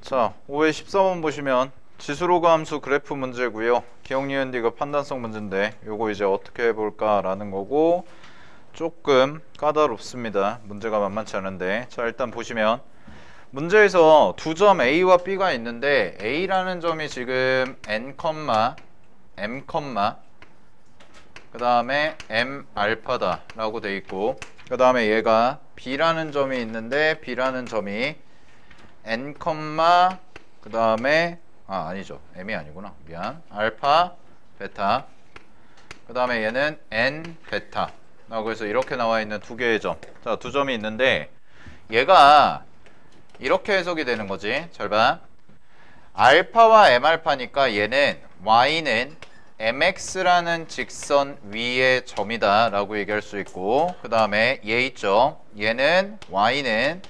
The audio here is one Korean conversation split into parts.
자, 5회 14번 보시면 지수로그 함수 그래프 문제고요. 기억, 니은, 디귿 판단성 문제인데 요거 이제 어떻게 해볼까 라는 거고, 조금 까다롭습니다. 문제가 만만치 않은데. 자, 일단 보시면 문제에서 두 점 A와 B가 있는데 A라는 점이 지금 N, M, 그 다음에 M 알파다 라고 돼 있고, 그 다음에 얘가 B라는 점이 있는데 B라는 점이 N, 그 다음에 아니죠. M이 아니구나. 미안. 알파, 베타. 그 다음에 얘는 N, 베타 라고 해서 이렇게 나와 있는 두 개의 점. 자, 두 점이 있는데 얘가 이렇게 해석이 되는 거지. 잘 봐. 알파와 M알파니까 얘는 Y는 MX라는 직선 위의 점이다 라고 얘기할 수 있고, 그 다음에 얘 있죠. 얘는 Y는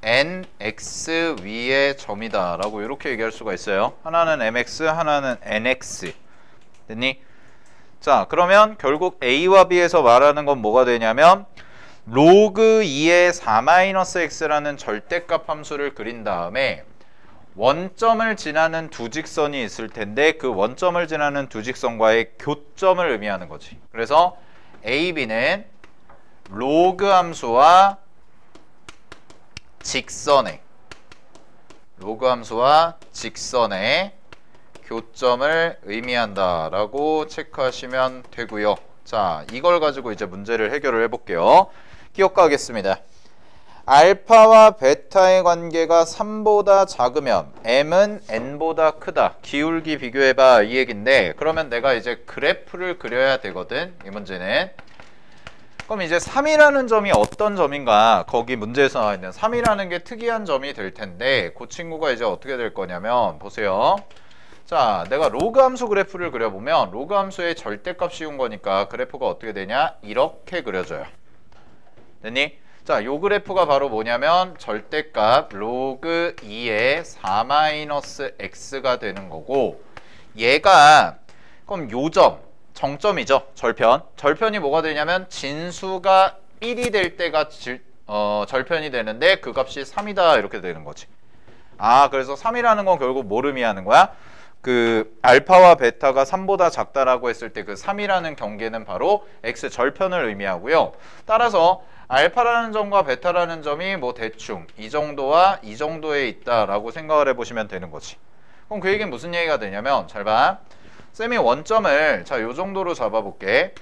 NX 위의 점이다 라고 이렇게 얘기할 수가 있어요. 하나는 MX, 하나는 NX. 됐니? 자, 그러면 결국 A와 B에서 말하는 건 뭐가 되냐면 로그 2의 4-x라는 절대값 함수를 그린 다음에 원점을 지나는 두 직선이 있을 텐데 그 원점을 지나는 두 직선과의 교점을 의미하는 거지. 그래서 A, B는 로그 함수와 직선의 교점을 의미한다 라고 체크하시면 되고요. 자, 이걸 가지고 이제 문제를 해결을 해볼게요. 기억과 하겠습니다. 알파와 베타의 관계가 3보다 작으면 M은 N보다 크다. 기울기 비교해봐 이 얘긴데, 그러면 내가 이제 그래프를 그려야 되거든. 이 문제는. 그럼 이제 3이라는 점이 어떤 점인가, 거기 문제에서 나와 있는 3이라는 게 특이한 점이 될 텐데 그 친구가 이제 어떻게 될 거냐면, 보세요. 자, 내가 로그 함수 그래프를 그려보면 로그 함수의 절대값 씌운 거니까 그래프가 어떻게 되냐, 이렇게 그려져요. 됐니? 자, 요 그래프가 바로 뭐냐면 절대값 로그 2의 4-x가 되는 거고, 얘가 그럼 요 점, 정점이죠. 절편이 뭐가 되냐면 진수가 1이 될 때가 절편이 되는데 그 값이 3이다 이렇게 되는 거지. 그래서 3이라는 건 결국 뭘 의미하는 거야? 그 알파와 베타가 3보다 작다라고 했을 때 그 3이라는 경계는 바로 x 절편을 의미하고요. 따라서 알파라는 점과 베타라는 점이 뭐 대충 이 정도와 이 정도에 있다라고 생각을 해보시면 되는 거지. 그럼 그 얘기는 무슨 얘기가 되냐면, 잘 봐. 쌤이 원점을 자, 요 정도로 잡아볼게.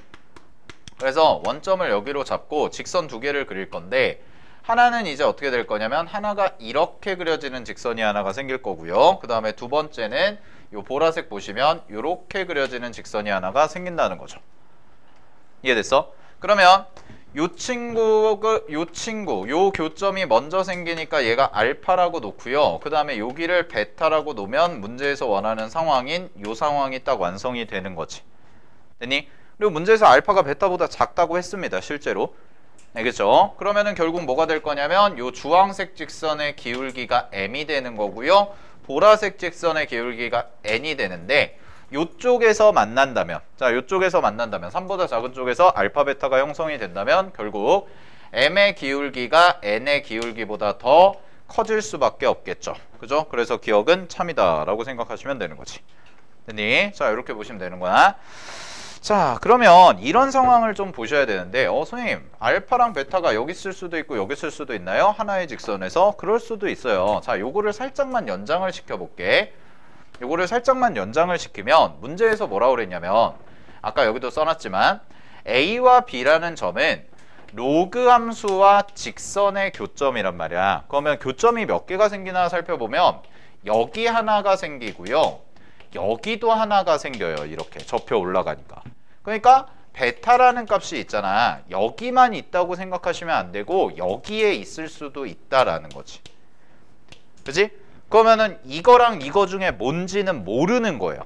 그래서 원점을 여기로 잡고 직선 두 개를 그릴 건데, 하나는 이제 어떻게 될 거냐면 하나가 이렇게 그려지는 직선이 하나가 생길 거고요. 그 다음에 두 번째는 요 보라색 보시면 요렇게 그려지는 직선이 하나가 생긴다는 거죠. 이해됐어? 그러면 요 교점이 먼저 생기니까 얘가 알파라고 놓고요. 그 다음에 여기를 베타라고 놓으면 문제에서 원하는 상황인 요 상황이 딱 완성이 되는 거지. 됐니? 그리고 문제에서 알파가 베타보다 작다고 했습니다. 실제로. 알겠죠? 그러면은 결국 뭐가 될 거냐면 요 주황색 직선의 기울기가 m이 되는 거고요. 보라색 직선의 기울기가 n이 되는데, 요쪽에서 만난다면, 자, 요쪽에서 만난다면 3보다 작은 쪽에서 알파 베타가 형성이 된다면 결국 m의 기울기가 n의 기울기보다 더 커질 수밖에 없겠죠. 그죠? 그래서 기억은 참이다 라고 생각하시면 되는 거지. 됐니? 자, 이렇게 보시면 되는 거야. 자, 그러면 이런 상황을 좀 보셔야 되는데, 선생님, 알파랑 베타가 여기 쓸 수도 있고 여기 쓸 수도 있나요? 하나의 직선에서? 그럴 수도 있어요. 자, 요거를 살짝만 연장을 시켜볼게. 요거를 살짝만 연장을 시키면 문제에서 뭐라고 그랬냐면, 아까 여기도 써놨지만 A와 B라는 점은 로그 함수와 직선의 교점이란 말이야. 그러면 교점이 몇 개가 생기나 살펴보면 여기 하나가 생기고요. 여기도 하나가 생겨요. 이렇게 접혀 올라가니까. 그러니까 베타라는 값이 있잖아. 여기만 있다고 생각하시면 안 되고 여기에 있을 수도 있다라는 거지. 그지? 그러면은 이거랑 이거 중에 뭔지는 모르는 거예요.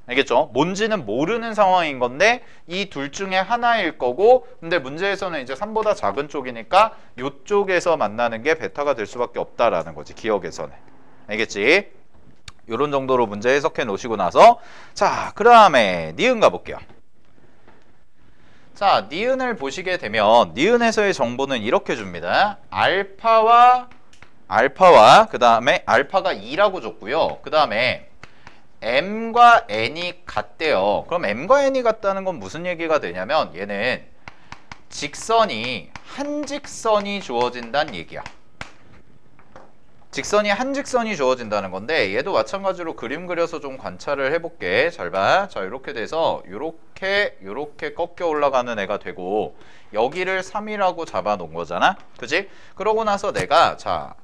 알겠죠? 뭔지는 모르는 상황인 건데 이 둘 중에 하나일 거고, 근데 문제에서는 이제 3보다 작은 쪽이니까 이쪽에서 만나는 게 베타가 될 수밖에 없다라는 거지. 기억에서는. 알겠지? 요런 정도로 문제 해석해 놓으시고 나서, 자, 그 다음에 니은 가볼게요. 자, 니은을 보시게 되면 니은에서의 정보는 이렇게 줍니다. 알파와 알파와 그 다음에 알파가 2라고 줬고요. 그 다음에 m과 n이 같대요. 그럼 m과 n이 같다는 건 무슨 얘기가 되냐면 얘는 직선이 한 직선이 주어진다는 얘기야. 직선이 한 직선이 주어진다는 건데 얘도 마찬가지로 그림 그려서 좀 관찰을 해볼게. 잘 봐. 자, 이렇게 돼서 요렇게 꺾여 올라가는 애가 되고 여기를 3이라고 잡아 놓은 거잖아. 그지? 그러고 나서 내가 자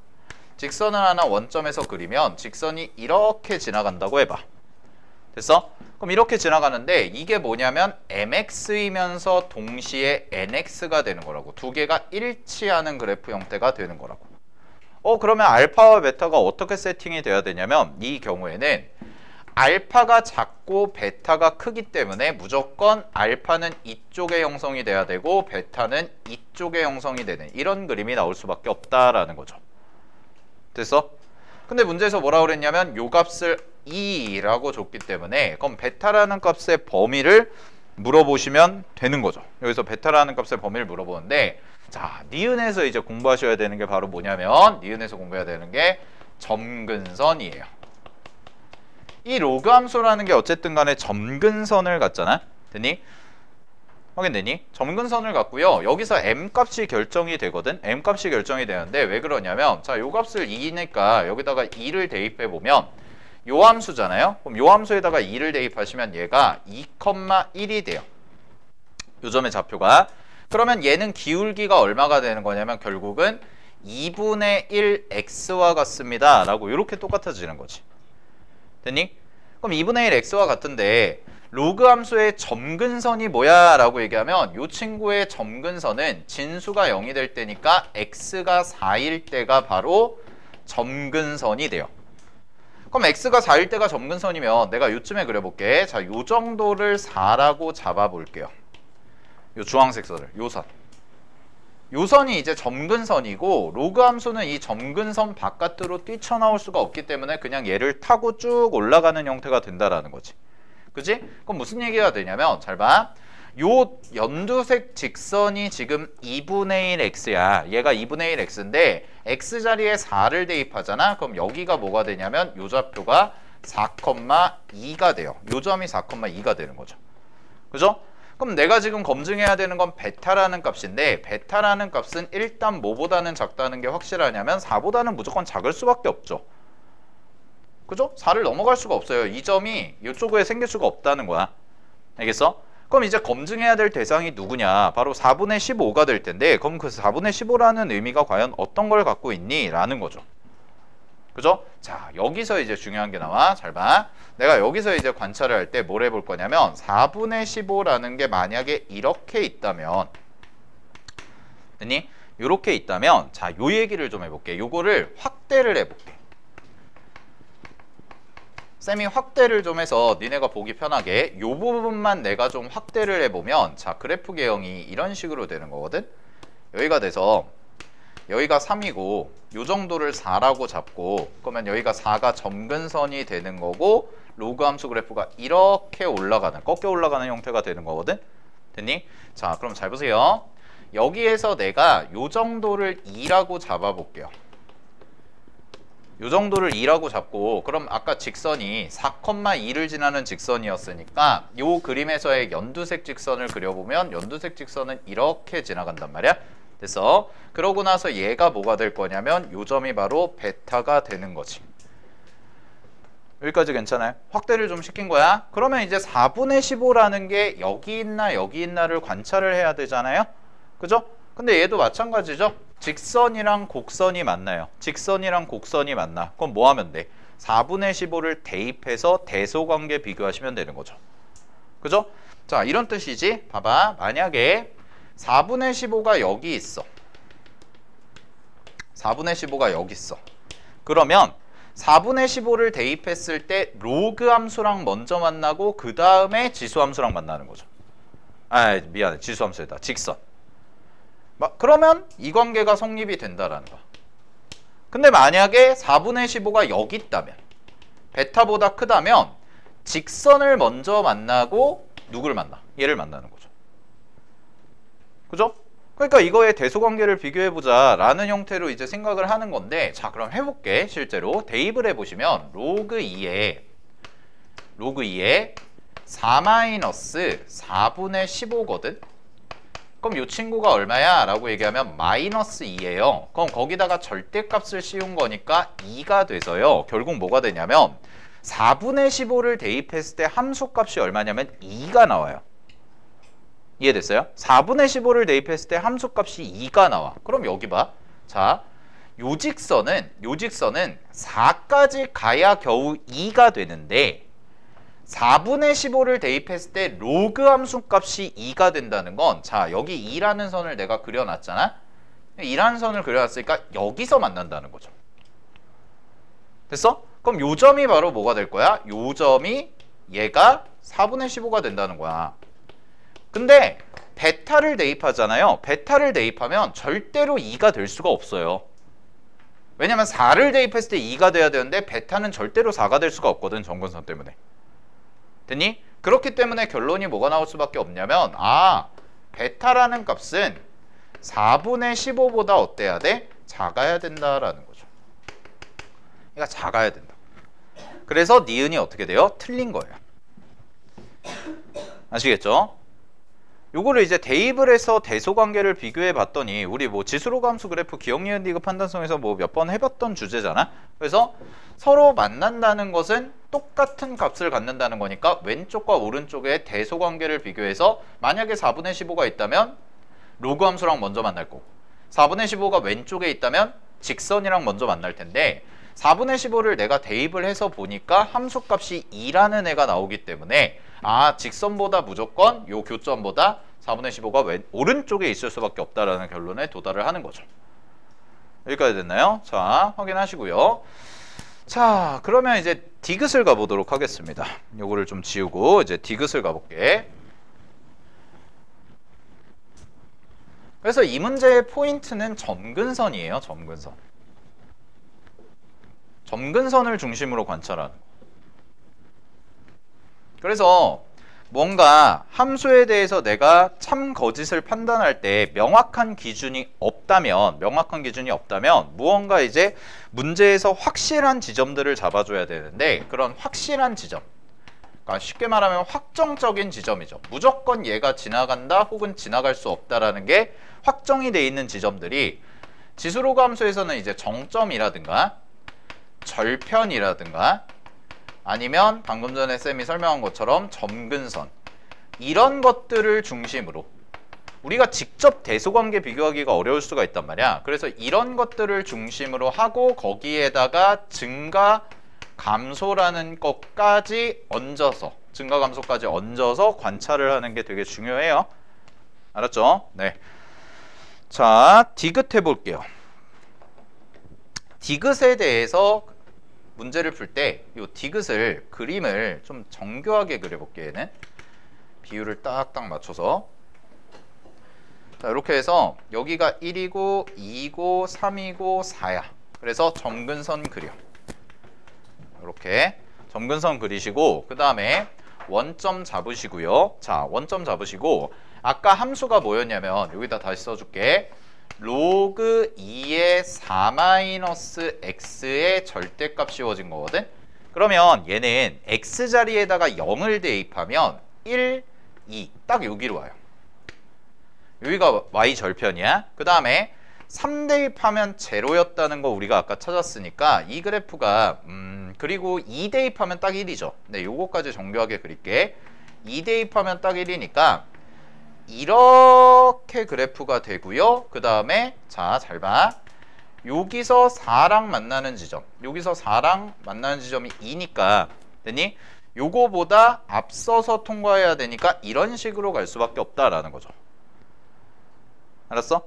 직선을 하나 원점에서 그리면 직선이 이렇게 지나간다고 해봐. 됐어? 그럼 이렇게 지나가는데 이게 뭐냐면 mx이면서 동시에 nx가 되는 거라고. 두 개가 일치하는 그래프 형태가 되는 거라고. 그러면 알파와 베타가 어떻게 세팅이 돼야 되냐면 이 경우에는 알파가 작고 베타가 크기 때문에 무조건 알파는 이쪽에 형성이 돼야 되고 베타는 이쪽에 형성이 되는 이런 그림이 나올 수밖에 없다라는 거죠. 됐어? 근데 문제에서 뭐라 그랬냐면 요 값을 2라고 줬기 때문에 그럼 베타라는 값의 범위를 물어보시면 되는 거죠. 여기서 베타라는 값의 범위를 물어보는데 자, 니은에서 이제 공부하셔야 되는 게 바로 뭐냐면 니은에서 공부해야 되는 게 점근선이에요. 이 로그 함수라는 게 어쨌든 간에 점근선을 갖잖아. 됐니? 확인되니? 점근선을 갖고요. 여기서 m값이 결정이 되거든. m값이 결정이 되는데 왜 그러냐면 자, 요 값을 2니까 여기다가 2를 대입해 보면 요 함수잖아요. 그럼 요 함수에다가 2를 대입하시면 얘가 2,1이 돼요. 요 점의 좌표가. 그러면 얘는 기울기가 얼마가 되는 거냐면 결국은 2분의 1 x와 같습니다 라고 이렇게 똑같아지는 거지. 됐니? 그럼 2분의 1 x와 같은데 로그 함수의 점근선이 뭐야 라고 얘기하면 이 친구의 점근선은 진수가 0이 될 때니까 x가 4일 때가 바로 점근선이 돼요. 그럼 x가 4일 때가 점근선이면 내가 요쯤에 그려볼게. 자, 요 정도를 4라고 잡아볼게요. 요 주황색 선을, 요 선. 요 선이 이제 점근선이고 로그 함수는 이 점근선 바깥으로 뛰쳐나올 수가 없기 때문에 그냥 얘를 타고 쭉 올라가는 형태가 된다라는 거지. 그지? 그럼 무슨 얘기가 되냐면 잘 봐. 요 연두색 직선이 지금 2분의 1 x야. 얘가 2분의 1 x인데 x 자리에 4를 대입하잖아. 그럼 여기가 뭐가 되냐면 요 좌표가 4,2가 돼요. 요 점이 4,2가 되는 거죠. 그죠? 그럼 내가 지금 검증해야 되는 건 베타라는 값인데 베타라는 값은 일단 뭐보다는 작다는 게 확실하냐면 4보다는 무조건 작을 수밖에 없죠. 그죠? 4를 넘어갈 수가 없어요. 이 점이 이쪽에 생길 수가 없다는 거야. 알겠어? 그럼 이제 검증해야 될 대상이 누구냐? 바로 4분의 15가 될 텐데 그럼 그 4분의 15라는 의미가 과연 어떤 걸 갖고 있니? 라는 거죠. 그죠? 자, 여기서 이제 중요한 게 나와. 잘 봐. 내가 여기서 이제 관찰을 할 때 뭘 해볼 거냐면 4분의 15라는 게 만약에 이렇게 있다면 됐니? 이렇게 있다면 자, 요 얘기를 좀 해볼게. 요거를 확대를 해볼게. 쌤이 확대를 좀 해서 니네가 보기 편하게 요 부분만 내가 좀 확대를 해보면 자, 그래프 개형이 이런 식으로 되는 거거든. 여기가 돼서 여기가 3이고 요 정도를 4라고 잡고 그러면 여기가 4가 점근선이 되는 거고 로그 함수 그래프가 이렇게 올라가는 꺾여 올라가는 형태가 되는 거거든. 됐니? 자, 그럼 잘 보세요. 여기에서 내가 요 정도를 2라고 잡아볼게요. 요 정도를 2라고 잡고 그럼 아까 직선이 4,2를 지나는 직선이었으니까 요 그림에서의 연두색 직선을 그려보면 연두색 직선은 이렇게 지나간단 말이야. 됐어? 그러고 나서 얘가 뭐가 될 거냐면 요 점이 바로 베타가 되는 거지. 여기까지 괜찮아요? 확대를 좀 시킨 거야. 그러면 이제 4분의 15라는 게 여기 있나 여기 있나를 관찰을 해야 되잖아요. 그죠? 근데 얘도 마찬가지죠. 직선이랑 곡선이 만나요. 직선이랑 곡선이 만나. 그럼 뭐 하면 돼? 4분의 15를 대입해서 대소관계 비교하시면 되는 거죠. 그죠? 자, 이런 뜻이지. 봐봐. 만약에 4분의 15가 여기 있어. 4분의 15가 여기 있어. 그러면 4분의 15를 대입했을 때 로그 함수랑 먼저 만나고 그 다음에 지수 함수랑 만나는 거죠. 아, 미안해. 지수 함수에다 직선. 그러면 이 관계가 성립이 된다라는 거야. 근데 만약에 4분의 15가 여기 있다면 베타보다 크다면 직선을 먼저 만나고 누구를 만나? 얘를 만나는 거죠. 그죠? 그러니까 이거의 대소관계를 비교해보자 라는 형태로 이제 생각을 하는 건데, 자 그럼 해볼게. 실제로 대입을 해보시면 로그 2에 4-4분의 15거든. 그럼 이 친구가 얼마야? 라고 얘기하면 마이너스 2예요. 그럼 거기다가 절대값을 씌운 거니까 2가 돼서요. 결국 뭐가 되냐면 4분의 15를 대입했을 때 함수값이 얼마냐면 2가 나와요. 이해됐어요? 4분의 15를 대입했을 때 함수값이 2가 나와. 그럼 여기 봐. 자, 요 직선은 4까지 가야 겨우 2가 되는데 4분의 15를 대입했을 때 로그 함수값이 2가 된다는 건, 자 여기 2라는 선을 내가 그려놨잖아. 2라는 선을 그려놨으니까 여기서 만난다는 거죠. 됐어? 그럼 요 점이 바로 뭐가 될 거야? 요 점이 얘가 4분의 15가 된다는 거야. 근데 베타를 대입하잖아요. 베타를 대입하면 절대로 2가 될 수가 없어요. 왜냐면 4를 대입했을 때 2가 돼야 되는데 베타는 절대로 4가 될 수가 없거든. 점근선 때문에. 됐니? 그렇기 때문에 결론이 뭐가 나올 수밖에 없냐면, 베타라는 값은 4분의 15보다 어때야 돼? 작아야 된다라는 거죠. 그러니까 작아야 된다. 그래서 니은이 어떻게 돼요? 틀린 거예요. 아시겠죠? 요거를 이제 대입을 해서 대소관계를 비교해 봤더니, 우리 뭐 지수로그 함수 그래프 기억 니은 디귿 판단성에서 뭐 몇 번 해봤던 주제잖아. 그래서 서로 만난다는 것은 똑같은 값을 갖는다는 거니까 왼쪽과 오른쪽의 대소관계를 비교해서 만약에 4분의 15가 있다면 로그 함수랑 먼저 만날 거고, 4분의 15가 왼쪽에 있다면 직선이랑 먼저 만날 텐데, 4분의 15를 내가 대입을 해서 보니까 함수값이 2라는 애가 나오기 때문에 직선보다 무조건 요 교점보다 4분의 15가 오른쪽에 있을 수밖에 없다라는 결론에 도달을 하는 거죠. 여기까지 됐나요? 자, 확인하시고요. 자, 그러면 이제 디귿을 가보도록 하겠습니다. 요거를 좀 지우고 이제 디귿을 가볼게. 그래서 이 문제의 포인트는 점근선이에요. 점근선. 점근선을 중심으로 관찰하는 거. 그래서 뭔가 함수에 대해서 내가 참 거짓을 판단할 때 명확한 기준이 없다면 무언가 이제 문제에서 확실한 지점들을 잡아줘야 되는데, 그런 확실한 지점, 그러니까 쉽게 말하면 확정적인 지점이죠. 무조건 얘가 지나간다 혹은 지나갈 수 없다라는 게 확정이 돼 있는 지점들이 지수로그 함수에서는 이제 정점이라든가 절편이라든가 아니면 방금 전에 쌤이 설명한 것처럼 점근선, 이런 것들을 중심으로 우리가 직접 대소관계 비교하기가 어려울 수가 있단 말이야. 그래서 이런 것들을 중심으로 하고 거기에다가 증가 감소라는 것까지 얹어서, 증가 감소까지 얹어서 관찰을 하는 게 되게 중요해요. 알았죠? 네. 자, 디귿 해볼게요. 디귿에 대해서 문제를 풀 때 이 디귿을, 그림을 좀 정교하게 그려볼게. 얘는 비율을 딱딱 맞춰서. 자, 이렇게 해서 여기가 1이고 2이고 3이고 4야. 그래서 점근선 그려. 이렇게 점근선 그리시고, 그 다음에 원점 잡으시고요. 자, 원점 잡으시고, 아까 함수가 뭐였냐면 여기다 다시 써줄게. 로그 2의 4-x의 절대값 씌워진 거거든. 그러면 얘는 x자리에다가 0을 대입하면 1, 2, 딱 여기로 와요. 여기가 y절편이야. 그 다음에 3 대입하면 제로였다는 거 우리가 아까 찾았으니까 이 그래프가 그리고 2 대입하면 딱 1이죠. 네, 요거까지 정교하게 그릴게. 2 대입하면 딱 1이니까 이렇게 그래프가 되고요. 그 다음에 자, 잘 봐. 여기서 4랑 만나는 지점, 여기서 4랑 만나는 지점이 2니까 됐니? 요거보다 앞서서 통과해야 되니까 이런 식으로 갈 수밖에 없다라는 거죠. 알았어?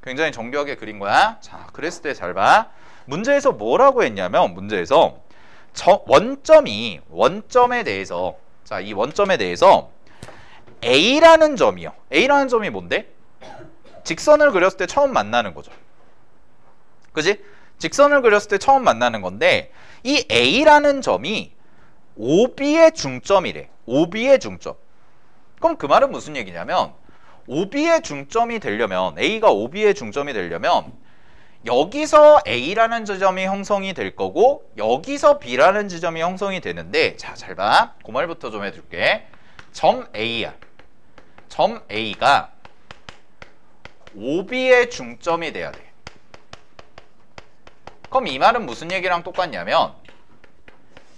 굉장히 정교하게 그린 거야. 자, 그랬을 때 잘 봐. 문제에서 뭐라고 했냐면, 문제에서 원점에 대해서, 자, 이 원점에 대해서 A라는 점이요. A라는 점이 뭔데? 직선을 그렸을 때 처음 만나는 거죠. 그지? 직선을 그렸을 때 처음 만나는 건데, 이 A라는 점이 OB의 중점이래. OB의 중점. 그럼 그 말은 무슨 얘기냐면 OB의 중점이 되려면 A가 OB의 중점이 되려면 여기서 A라는 지점이 형성이 될 거고 여기서 B라는 지점이 형성이 되는데 자, 잘 봐. 그 말부터 좀 해줄게. 점 A야. 점 A가 OB의 중점이 돼야 돼. 그럼 이 말은 무슨 얘기랑 똑같냐면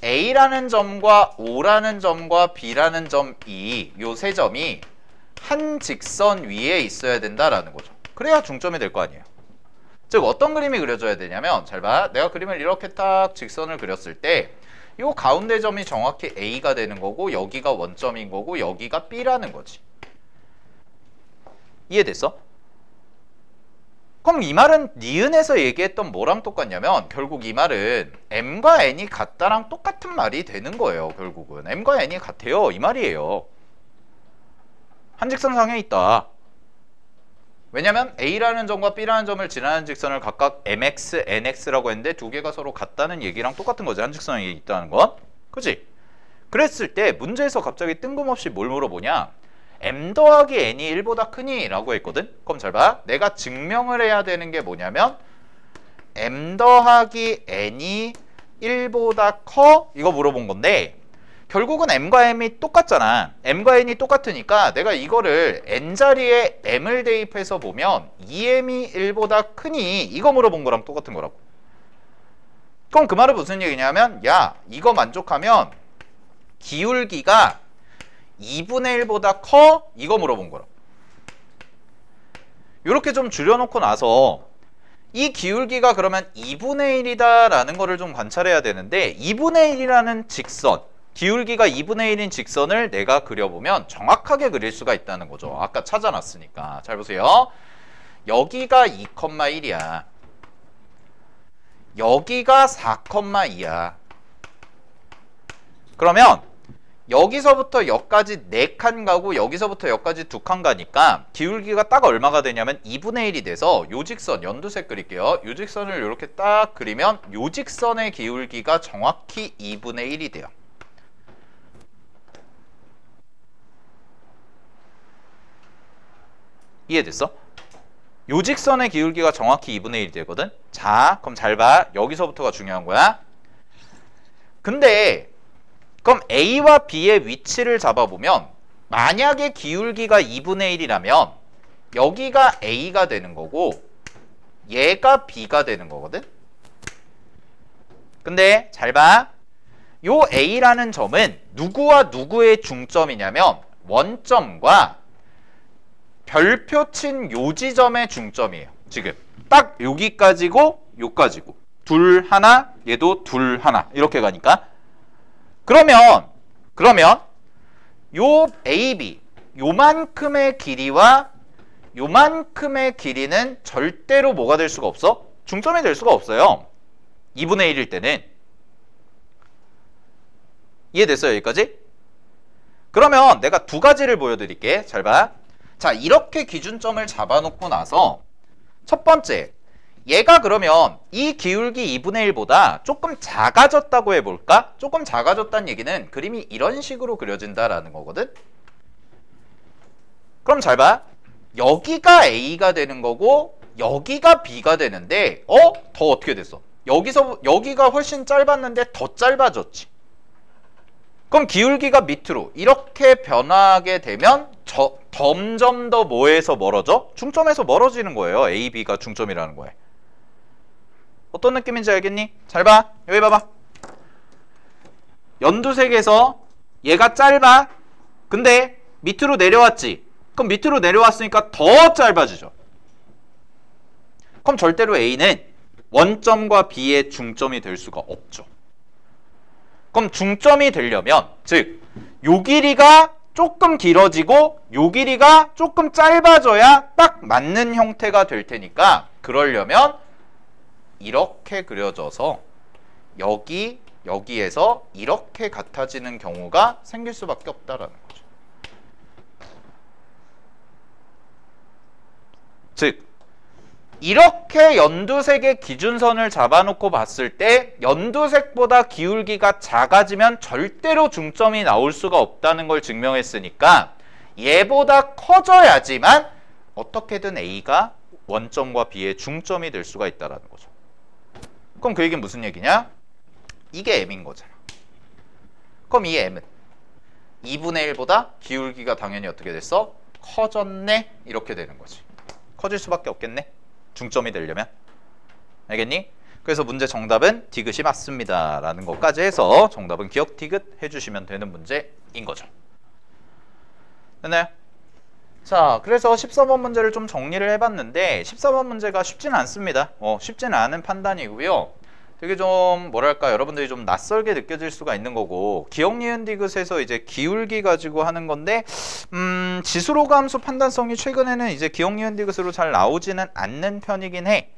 A라는 점과 O라는 점과 B라는 점 이 요 세 점이 한 직선 위에 있어야 된다라는 거죠. 그래야 중점이 될 거 아니에요. 즉 어떤 그림이 그려져야 되냐면 잘 봐. 내가 그림을 이렇게 딱 직선을 그렸을 때 요 가운데 점이 정확히 A가 되는 거고 여기가 원점인 거고 여기가 B라는 거지. 이해됐어? 그럼 이 말은 니은에서 얘기했던 뭐랑 똑같냐면 결국 이 말은 M과 N이 같다랑 똑같은 말이 되는 거예요. 결국은 M과 N이 같아요. 이 말이에요. 한 직선상에 있다. 왜냐면 A라는 점과 B라는 점을 지나는 직선을 각각 MX, NX라고 했는데 두 개가 서로 같다는 얘기랑 똑같은 거지. 한 직선에 있다는 건. 그치? 그랬을 때 문제에서 갑자기 뜬금없이 뭘 물어보냐? M 더하기 N이 1보다 크니? 라고 했거든? 그럼 잘 봐. 내가 증명을 해야 되는 게 뭐냐면 M 더하기 N이 1보다 커? 이거 물어본 건데 결국은 M과 M이 똑같잖아. M과 N이 똑같으니까 내가 이거를 N자리에 M을 대입해서 보면 2M이 1보다 크니? 이거 물어본 거랑 똑같은 거라고. 그럼 그 말은 무슨 얘기냐면 야, 이거 만족하면 기울기가 2분의 1보다 커? 이거 물어본 거라고. 이렇게 좀 줄여놓고 나서 이 기울기가 그러면 2분의 1이다 라는 거를 좀 관찰해야 되는데 2분의 1이라는 직선, 기울기가 2분의 1인 직선을 내가 그려보면 정확하게 그릴 수가 있다는 거죠. 아까 찾아놨으니까. 잘 보세요. 여기가 2,1이야. 여기가 4,2야. 그러면 여기서부터 여기까지 4칸 가고 여기서부터 여기까지 2칸 가니까 기울기가 딱 얼마가 되냐면 2분의 1이 돼서 요 직선, 연두색 그릴게요. 요 직선을 이렇게 딱 그리면 요 직선의 기울기가 정확히 2분의 1이 돼요. 이해됐어? 요 직선의 기울기가 정확히 2분의 1이 되거든? 자, 그럼 잘 봐. 여기서부터가 중요한 거야. 근데 그럼 A와 B의 위치를 잡아보면 만약에 기울기가 2분의 1이라면 여기가 A가 되는 거고 얘가 B가 되는 거거든? 근데 잘 봐. 요 A라는 점은 누구와 누구의 중점이냐면 원점과 별표 친 요 지점의 중점이에요. 지금 딱 여기까지고 요까지고 둘 하나 얘도 둘 하나 이렇게 가니까 그러면 요 AB 요만큼의 길이와 요만큼의 길이는 절대로 뭐가 될 수가 없어? 중점이 될 수가 없어요. 2분의 1일 때는. 이해됐어요? 여기까지? 그러면 내가 두 가지를 보여드릴게. 잘 봐. 자, 이렇게 기준점을 잡아놓고 나서 첫 번째, 얘가 그러면 이 기울기 2분의 1보다 조금 작아졌다고 해볼까? 조금 작아졌다는 얘기는 그림이 이런 식으로 그려진다라는 거거든? 그럼 잘 봐. 여기가 A가 되는 거고 여기가 B가 되는데 더 어떻게 됐어? 여기가 훨씬 짧았는데 더 짧아졌지. 그럼 기울기가 밑으로 이렇게 변화하게 되면 점점 더 뭐에서 멀어져? 중점에서 멀어지는 거예요. A, B가 중점이라는 거예요. 어떤 느낌인지 알겠니? 잘 봐. 여기 봐봐. 연두색에서 얘가 짧아. 근데 밑으로 내려왔지. 그럼 밑으로 내려왔으니까 더 짧아지죠. 그럼 절대로 A는 원점과 B의 중점이 될 수가 없죠. 그럼 중점이 되려면 즉 요 길이가 조금 길어지고 요 길이가 조금 짧아져야 딱 맞는 형태가 될 테니까 그러려면 이렇게 그려져서 여기에서 이렇게 같아지는 경우가 생길 수밖에 없다라는 거죠. 즉 이렇게 연두색의 기준선을 잡아놓고 봤을 때 연두색보다 기울기가 작아지면 절대로 중점이 나올 수가 없다는 걸 증명했으니까 얘보다 커져야지만 어떻게든 A가 원점과 B의 중점이 될 수가 있다는 거죠. 그럼 그 얘기는 무슨 얘기냐? 이게 M인 거잖아. 그럼 이 M은 2분의 1보다 기울기가 당연히 어떻게 됐어? 커졌네? 이렇게 되는 거지. 커질 수밖에 없겠네? 중점이 되려면. 알겠니? 그래서 문제 정답은 디귿이 맞습니다 라는 것까지 해서 정답은 기억 디귿 해주시면 되는 문제인 거죠. 됐나요? 자, 그래서 14번 문제를 좀 정리를 해봤는데 14번 문제가 쉽지는 않습니다. 쉽지는 않은 판단이고요. 되게 좀 뭐랄까 여러분들이 좀 낯설게 느껴질 수가 있는 거고, 기억 니은 디귿에서 이제 기울기 가지고 하는 건데 지수로그 함수 판단성이 최근에는 이제 기억 니은 디귿으로 잘 나오지는 않는 편이긴 해.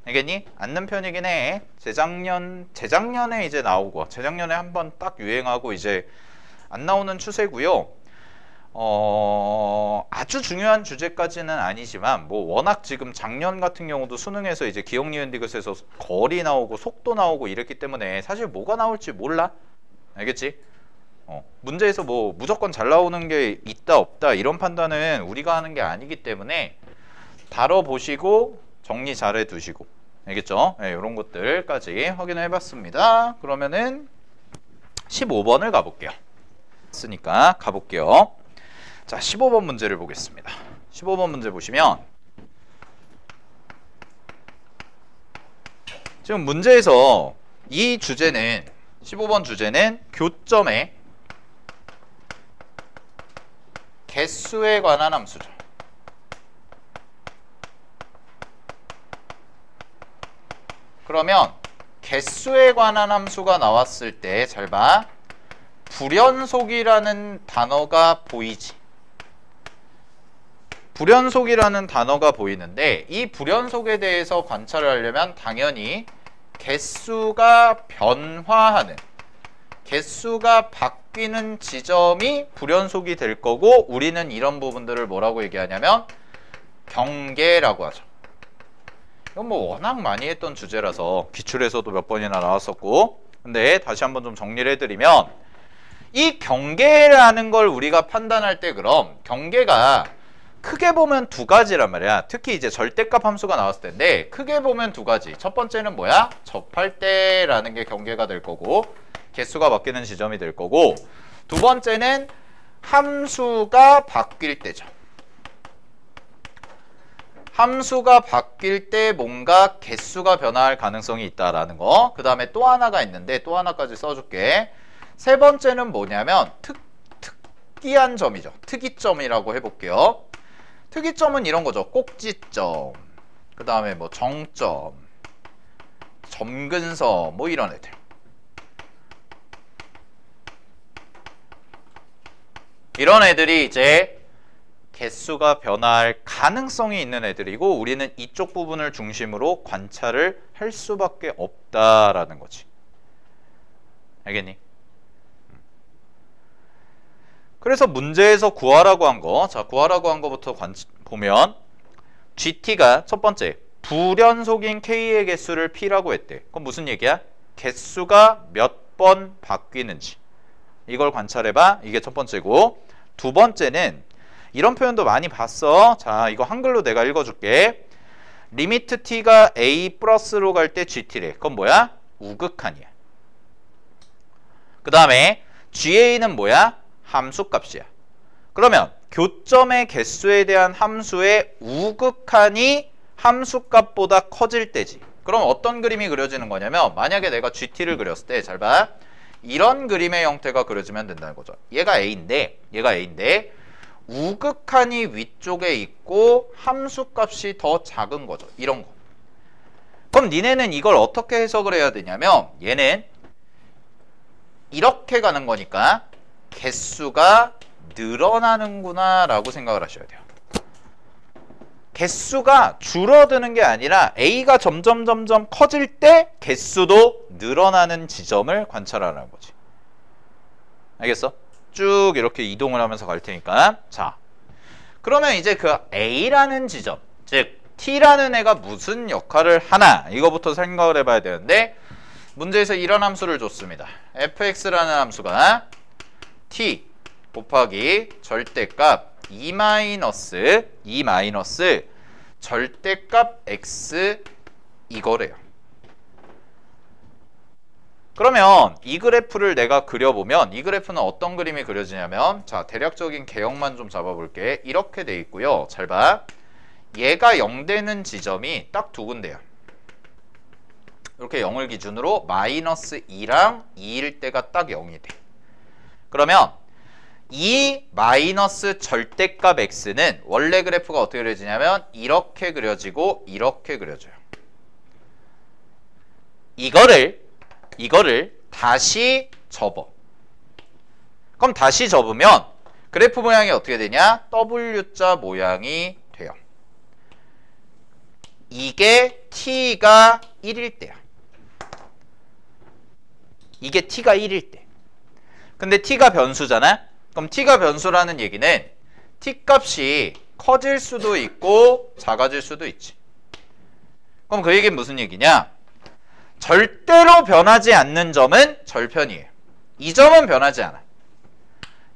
알겠니? 않는 편이긴 해. 재작년에 이제 나오고 재작년에 한번 딱 유행하고 이제 안 나오는 추세고요. 아주 중요한 주제까지는 아니지만 뭐 워낙 지금 작년 같은 경우도 수능에서 이제 기억 니은 디귿에서 거리 나오고 속도 나오고 이랬기 때문에 사실 뭐가 나올지 몰라. 알겠지? 문제에서 뭐 무조건 잘 나오는 게 있다 없다 이런 판단은 우리가 하는 게 아니기 때문에 다뤄보시고 정리 잘 해두시고, 알겠죠? 네, 이런 것들까지 확인을 해봤습니다. 그러면은 15번을 가볼게요. 쓰니까 가볼게요. 자, 15번 문제를 보겠습니다. 15번 문제 보시면 지금 문제에서 이 주제는 15번 주제는 교점의 개수에 관한 함수죠. 그러면 개수에 관한 함수가 나왔을 때 잘 봐. 불연속이라는 단어가 보이지. 불연속이라는 단어가 보이는데 이 불연속에 대해서 관찰을 하려면 당연히 개수가 변화하는, 개수가 바뀌는 지점이 불연속이 될 거고, 우리는 이런 부분들을 뭐라고 얘기하냐면 경계라고 하죠. 이건 뭐 워낙 많이 했던 주제라서 기출에서도 몇 번이나 나왔었고, 근데 다시 한번 좀 정리를 해드리면 이 경계라는 걸 우리가 판단할 때 그럼 경계가 크게 보면 두 가지란 말이야. 특히 이제 절대값 함수가 나왔을 텐데 크게 보면 두 가지. 첫 번째는 뭐야? 접할 때라는 게 경계가 될 거고 개수가 바뀌는 지점이 될 거고, 두 번째는 함수가 바뀔 때죠. 함수가 바뀔 때 뭔가 개수가 변화할 가능성이 있다라는 거. 그 다음에 또 하나가 있는데 또 하나까지 써줄게. 세 번째는 뭐냐면 특이한 점이죠. 특이점이라고 해볼게요. 특이점은 이런 거죠. 꼭지점, 그 다음에 뭐 정점, 점근서, 뭐 이런 애들. 이런 애들이 이제 개수가 변화할 가능성이 있는 애들이고, 우리는 이쪽 부분을 중심으로 관찰을 할 수밖에 없다라는 거지. 알겠니? 그래서 문제에서 구하라고 한 거, 자, 구하라고 한 거부터 보면 GT가 첫 번째 불연속인 K의 개수를 P라고 했대. 그럼 무슨 얘기야? 개수가 몇 번 바뀌는지 이걸 관찰해봐. 이게 첫 번째고, 두 번째는 이런 표현도 많이 봤어. 자, 이거 한글로 내가 읽어줄게. 리미트 t가 a 플러스로 갈 때 GT래. 그건 뭐야? 우극한이야. 그 다음에 GA는 뭐야? 함수값이야. 그러면 교점의 개수에 대한 함수의 우극한이 함수값보다 커질 때지. 그럼 어떤 그림이 그려지는 거냐면, 만약에 내가 GT를 그렸을 때 잘 봐. 이런 그림의 형태가 그려지면 된다는 거죠. 얘가 A인데 우극한이 위쪽에 있고 함수값이 더 작은 거죠. 이런 거. 그럼 니네는 이걸 어떻게 해석을 해야 되냐면, 얘는 이렇게 가는 거니까 개수가 늘어나는구나 라고 생각을 하셔야 돼요. 개수가 줄어드는 게 아니라 A가 점점 커질 때 개수도 늘어나는 지점을 관찰하라는 거지. 알겠어? 쭉 이렇게 이동을 하면서 갈 테니까. 자, 그러면 이제 그 A라는 지점, 즉 T라는 애가 무슨 역할을 하나, 이거부터 생각을 해봐야 되는데, 문제에서 이런 함수를 줬습니다. fx라는 함수가 T, 곱하기 절대값 2 마이너스 절대값 x 이거래요. 그러면 이 그래프를 내가 그려보면 이 그래프는 어떤 그림이 그려지냐면 자, 대략적인 개형만 좀 잡아볼게. 이렇게 돼 있고요. 잘 봐. 얘가 0 되는 지점이 딱 두 군데야. 이렇게 0을 기준으로 마이너스 2랑 2일 때가 딱 0이 돼. 그러면 이 마이너스 절대값 x는 원래 그래프가 어떻게 그려지냐면 이렇게 그려지고 이렇게 그려져요. 이거를 다시 접어. 그럼 다시 접으면 그래프 모양이 어떻게 되냐? W자 모양이 돼요. 이게 t가 1일 때야. 이게 t가 1일 때. 근데 t가 변수잖아? 그럼 t가 변수라는 얘기는 t 값이 커질 수도 있고 작아질 수도 있지. 그럼 그 얘기는 무슨 얘기냐? 절대로 변하지 않는 점은 절편이에요. 이 점은 변하지 않아.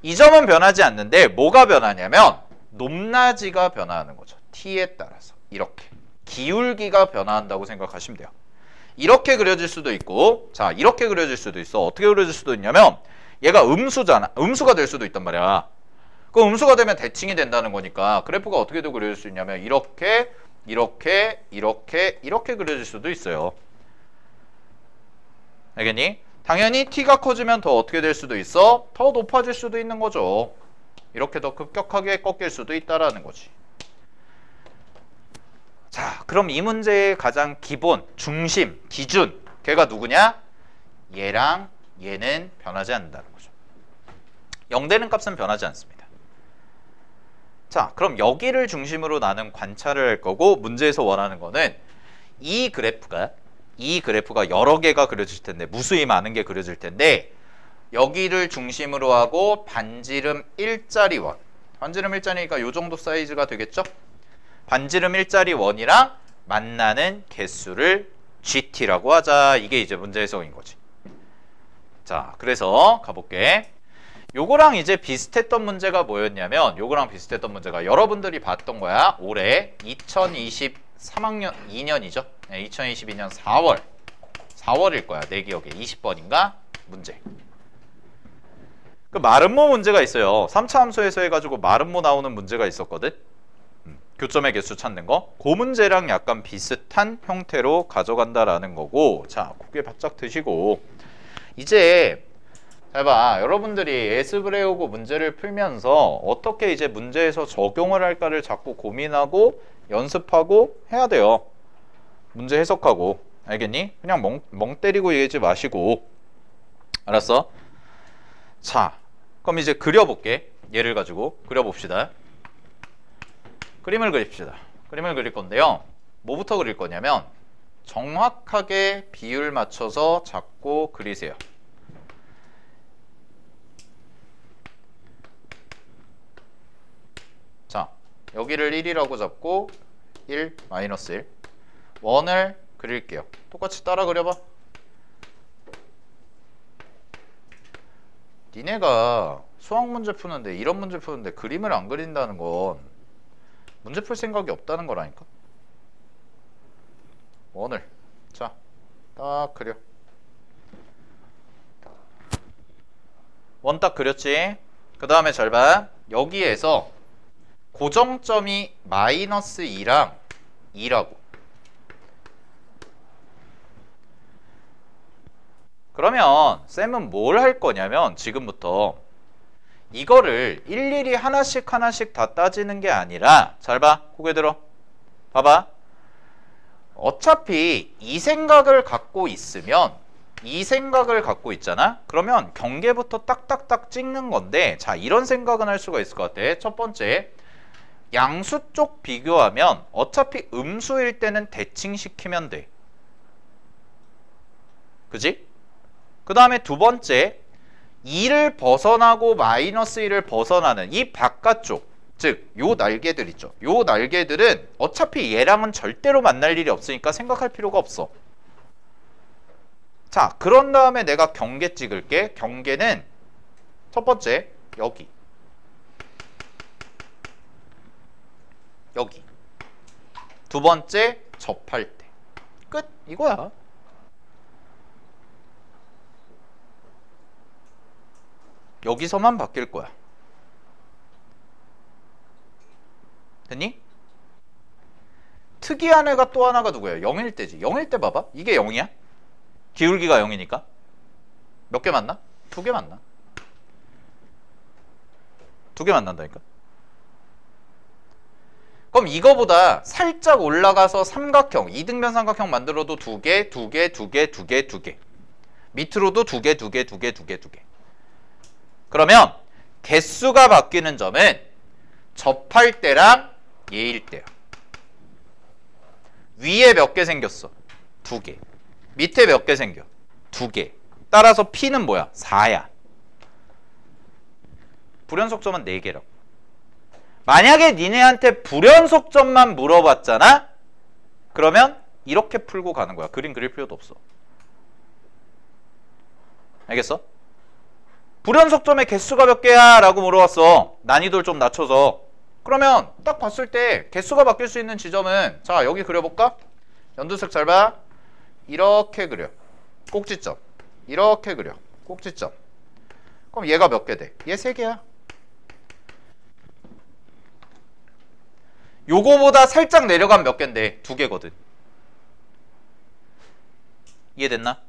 이 점은 변하지 않는데 뭐가 변하냐면 높낮이가 변화하는 거죠. t에 따라서. 이렇게. 기울기가 변화한다고 생각하시면 돼요. 이렇게 그려질 수도 있고 자 이렇게 그려질 수도 있어. 어떻게 그려질 수도 있냐면 얘가 음수잖아. 음수가 될 수도 있단 말이야. 그 음수가 되면 대칭이 된다는 거니까 그래프가 어떻게도 그려질 수 있냐면 이렇게 그려질 수도 있어요. 알겠니? 당연히 t가 커지면 더 어떻게 될 수도 있어? 더 높아질 수도 있는 거죠. 이렇게 더 급격하게 꺾일 수도 있다라는 거지. 자, 그럼 이 문제의 가장 기본, 중심, 기준 걔가 누구냐? 얘랑 얘는 변하지 않는다는 거죠. 0 되는 값은 변하지 않습니다. 자, 그럼 여기를 중심으로 나는 관찰을 할 거고 문제에서 원하는 거는 이 그래프가 여러 개가 그려질 텐데 무수히 많은 게 그려질 텐데 여기를 중심으로 하고 반지름 1짜리 원. 반지름 1짜리니까 요 정도 사이즈가 되겠죠? 반지름 1짜리 원이랑 만나는 개수를 GT라고 하자. 이게 이제 문제 해석인 거지. 자, 그래서 가볼게. 요거랑 이제 비슷했던 문제가 뭐였냐면 요거랑 비슷했던 문제가 여러분들이 봤던 거야. 올해 2023학년 2년이죠. 네, 2022년 4월일 거야. 내 기억에 20번인가? 문제. 그 마름모 문제가 있어요. 3차 함수에서 해가지고 마름모 나오는 문제가 있었거든. 교점의 개수 찾는 거. 그 문제랑 약간 비슷한 형태로 가져간다라는 거고 자, 고개 바짝 드시고 이제 잘 봐. 여러분들이 에스브레오고 문제를 풀면서 어떻게 이제 문제에서 적용을 할까를 자꾸 고민하고 연습하고 해야 돼요. 문제 해석하고. 알겠니? 그냥 멍 때리고 얘기하지 마시고. 알았어? 자, 그럼 이제 그려볼게. 얘를 가지고 그려봅시다. 그림을 그립시다. 그림을 그릴 건데요. 뭐부터 그릴 거냐면 정확하게 비율 맞춰서 잡고 그리세요. 자, 여기를 1이라고 잡고 1, 마이너스 1 원을 그릴게요. 똑같이 따라 그려봐. 니네가 수학 문제 푸는데 이런 문제 푸는데 그림을 안 그린다는 건 문제 풀 생각이 없다는 거라니까. 원을 자, 딱 그려. 원 딱 그렸지? 그 다음에 잘 봐. 여기에서 고정점이 마이너스 2랑 2라고. 그러면 쌤은 뭘 할 거냐면 지금부터 이거를 일일이 하나씩 다 따지는 게 아니라 잘 봐. 고개 들어. 봐봐. 어차피 이 생각을 갖고 있으면 이 생각을 갖고 있잖아. 그러면 경계부터 딱딱딱 찍는 건데 자, 이런 생각은 할 수가 있을 것 같아. 첫 번째, 양수 쪽 비교하면 어차피 음수일 때는 대칭시키면 돼. 그지? 그 다음에 두 번째, 2를 벗어나고 마이너스 1을 벗어나는 이 바깥쪽, 즉 요 날개들 있죠. 요 날개들은 어차피 얘랑은 절대로 만날 일이 없으니까 생각할 필요가 없어. 자, 그런 다음에 내가 경계 찍을게. 경계는 첫 번째, 여기 여기. 두 번째 접할 때. 끝. 이거야. 여기서만 바뀔 거야. 됐니? 특이한 애가 또 하나가 누구야? 0일 때지. 0일 때 봐봐. 이게 0이야? 기울기가 0이니까. 몇 개 만나? 2개 만나. 2개 만난다니까. 그럼 이거보다 살짝 올라가서 삼각형, 이등변 삼각형 만들어도 2개, 2개, 2개, 2개, 2개. 밑으로도 2개, 2개, 2개, 2개, 2개. 그러면 개수가 바뀌는 점은 접할 때랑 얘일 때야. 위에 몇 개 생겼어? 2개. 밑에 몇 개 생겨? 2개. 따라서 P는 뭐야? 4야. 불연속점은 4개라고. 만약에 니네한테 불연속점만 물어봤잖아? 그러면 이렇게 풀고 가는 거야. 그림 그릴 필요도 없어. 알겠어? 불연속점의 개수가 몇 개야? 라고 물어봤어. 난이도를 좀 낮춰서. 그러면 딱 봤을 때 개수가 바뀔 수 있는 지점은, 자, 여기 그려볼까? 연두색 잘 봐. 이렇게 그려. 꼭지점. 이렇게 그려. 꼭지점. 그럼 얘가 몇 개 돼? 얘 3개야. 요거보다 살짝 내려가면 몇 개인데? 2개거든. 이해됐나?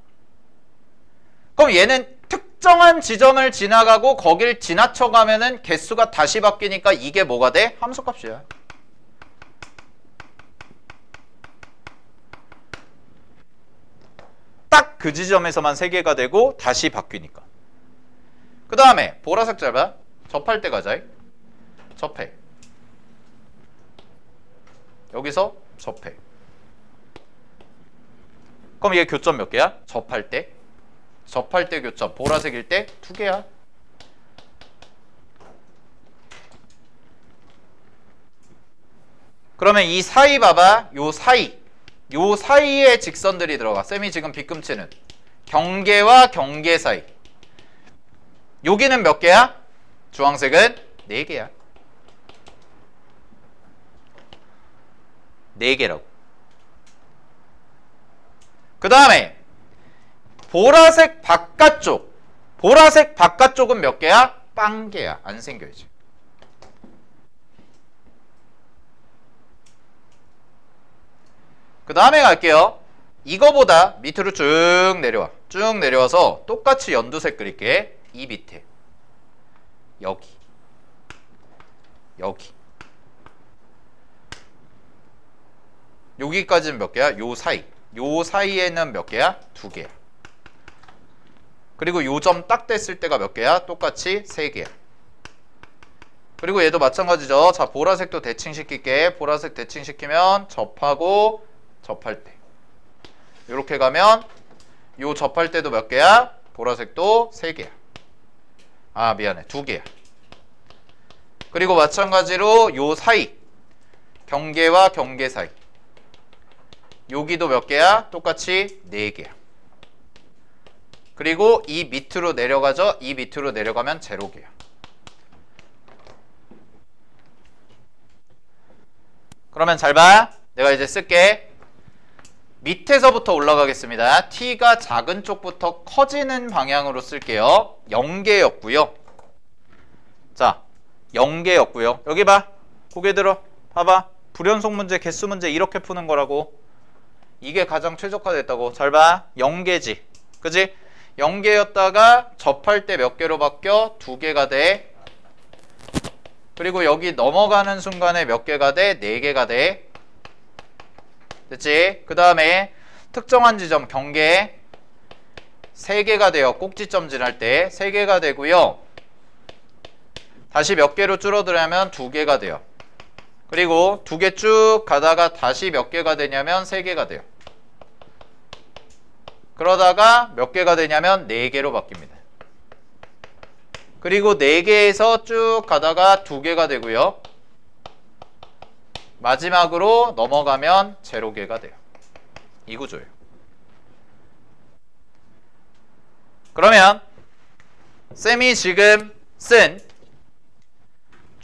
그럼 얘는 특정한 지점을 지나가고 거길 지나쳐가면은 개수가 다시 바뀌니까 이게 뭐가 돼? 함수값이야. 딱 그 지점에서만 3개가 되고 다시 바뀌니까. 그 다음에 보라색 잘 봐. 접할 때 가자. 접해. 여기서 접해. 그럼 얘 교점 몇 개야? 접할 때. 접할 때 교점 보라색일 때 2개야. 그러면 이 사이 봐봐. 요 사이에 직선들이 들어가. 쌤이 지금 빗금치는 경계와 경계 사이. 여기는 몇 개야? 주황색은 4개야. 4개라고. 그 다음에 보라색 바깥쪽. 보라색 바깥쪽은 몇 개야? 빵개야. 안 생겨야지. 그 다음에 갈게요. 이거보다 밑으로 쭉 내려와. 쭉 내려와서 똑같이 연두색 그릴게. 이 밑에. 여기. 여기. 여기까지는 몇 개야? 요 사이. 요 사이에는 몇 개야? 2개야. 그리고 요 점 딱 됐을 때가 몇 개야? 똑같이 3개야. 그리고 얘도 마찬가지죠. 자, 보라색도 대칭시킬게. 보라색 대칭시키면 접하고 접할 때. 요렇게 가면 요 접할 때도 몇 개야? 보라색도 3개야. 아, 미안해. 2개야. 그리고 마찬가지로 요 사이. 경계와 경계 사이. 여기도 몇 개야? 똑같이 4개야. 그리고 이 밑으로 내려가죠? 이 밑으로 내려가면 0개야. 그러면 잘 봐. 내가 이제 쓸게. 밑에서부터 올라가겠습니다. t가 작은 쪽부터 커지는 방향으로 쓸게요. 0개였고요. 자, 0개였고요. 여기 봐. 고개 들어. 봐봐. 불연속 문제, 개수 문제 이렇게 푸는 거라고. 이게 가장 최적화됐다고. 잘 봐. 0개지. 그지? 0개였다가 접할 때 몇 개로 바뀌어? 2개가 돼. 그리고 여기 넘어가는 순간에 몇 개가 돼? 4개가 돼. 됐지? 그 다음에 특정한 지점 경계 3개가 돼요. 꼭지점 지날 때 3개가 되고요. 다시 몇 개로 줄어들냐면 2개가 돼요. 그리고 2개 쭉 가다가 다시 몇 개가 되냐면 3개가 돼요. 그러다가 몇 개가 되냐면 4개로 바뀝니다. 그리고 4개에서 쭉 가다가 2개가 되고요. 마지막으로 넘어가면 0개가 돼요. 이 구조예요. 그러면 쌤이 지금 쓴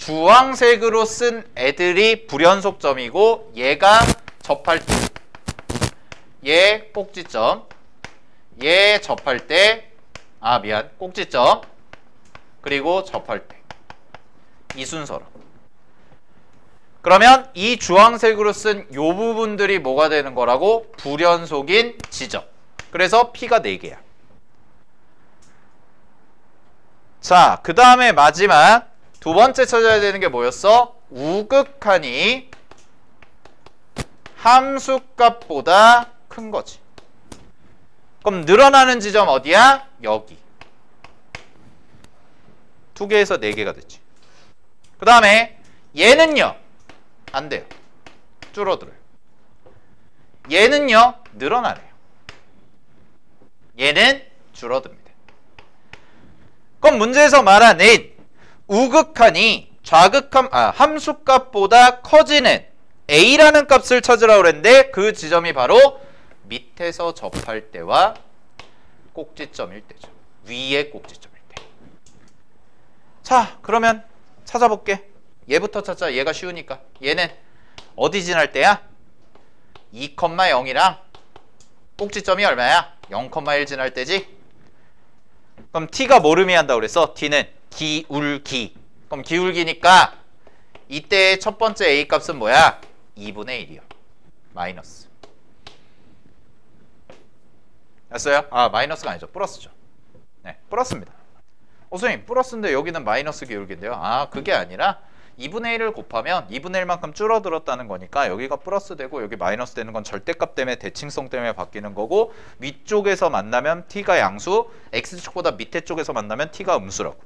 주황색으로 쓴 애들이 불연속점이고 얘가 접할 때 얘 꼭지점, 얘 접할 때 꼭지점, 그리고 접할 때 이 순서로. 그러면 이 주황색으로 쓴 요 부분들이 뭐가 되는 거라고? 불연속인 지점. 그래서 P가 4개야. 자, 그 다음에 마지막 두 번째 찾아야 되는 게 뭐였어? 우극한이 함수값보다 큰 거지. 그럼 늘어나는 지점 어디야? 여기. 2개에서 4개가 됐지. 그 다음에 얘는요? 안 돼요. 줄어들어요. 얘는요? 늘어나래요. 얘는 줄어듭니다. 그럼 문제에서 말하는 우극한이 함수값보다 커지는 a라는 값을 찾으라고 그랬는데 그 지점이 바로 밑에서 접할 때와 꼭지점일 때죠. 위에 꼭지점일 때. 자, 그러면 찾아볼게. 얘부터 찾자. 얘가 쉬우니까. 얘는 어디 지날 때야? 2,0이랑 꼭지점이 얼마야? 0,1 지날 때지? 그럼 t가 뭘 의미한다고 그랬어? t는 기울기. 그럼 기울기니까 이때의 첫 번째 a 값은 뭐야? 2분의 1이요. 마이너스. 됐어요? 마이너스가 아니죠. 플러스죠. 네, 플러스입니다. 선생님, 플러스인데 여기는 마이너스 기울기인데요. 그게 아니라 2분의 1을 곱하면 2분의 1만큼 줄어들었다는 거니까 여기가 플러스 되고 여기 마이너스 되는 건 절대값 때문에 대칭성 때문에 바뀌는 거고, 위쪽에서 만나면 t가 양수, x축보다 밑에 쪽에서 만나면 t가 음수라고.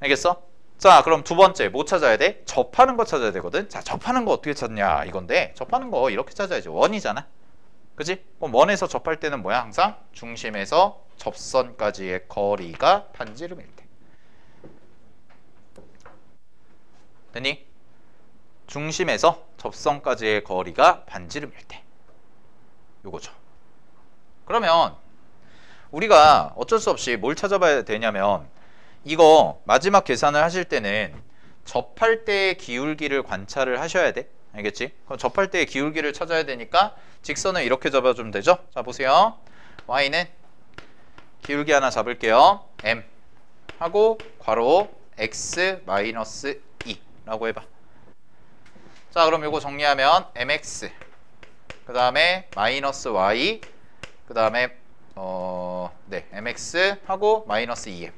알겠어? 자, 그럼 두 번째 뭐 찾아야 돼? 접하는 거 찾아야 되거든. 자, 접하는 거 어떻게 찾냐 이건데, 접하는 거 이렇게 찾아야지. 원이잖아. 그치? 그럼 원에서 접할 때는 뭐야? 항상 중심에서 접선까지의 거리가 반지름일 때. 됐니? 중심에서 접선까지의 거리가 반지름일 때. 요거죠. 그러면 우리가 어쩔 수 없이 뭘 찾아봐야 되냐면, 이거 마지막 계산을 하실 때는 접할 때의 기울기를 관찰을 하셔야 돼. 알겠지? 그럼 접할 때의 기울기를 찾아야 되니까 직선을 이렇게 잡아주면 되죠? 자, 보세요. y는 기울기 하나 잡을게요. m 하고 괄호 x 마이너스 2 라고 해봐. 자, 그럼 이거 정리하면 mx, 그 다음에 마이너스 y, 그 다음에 mx 하고 마이너스 2m.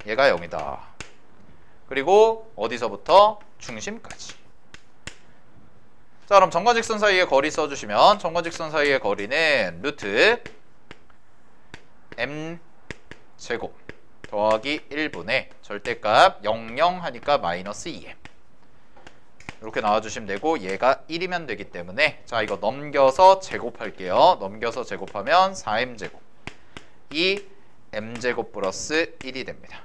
얘가 0이다. 그리고 어디서부터? 중심까지. 자, 그럼 정과직선 사이의 거리 써주시면, 정과직선 사이의 거리는 루트 m제곱 더하기 1분의 절대값 00 하니까 마이너스 2m. 이렇게 나와주시면 되고, 얘가 1이면 되기 때문에, 자, 이거 넘겨서 제곱할게요. 넘겨서 제곱하면 4m제곱. 이 m제곱 플러스 1이 됩니다.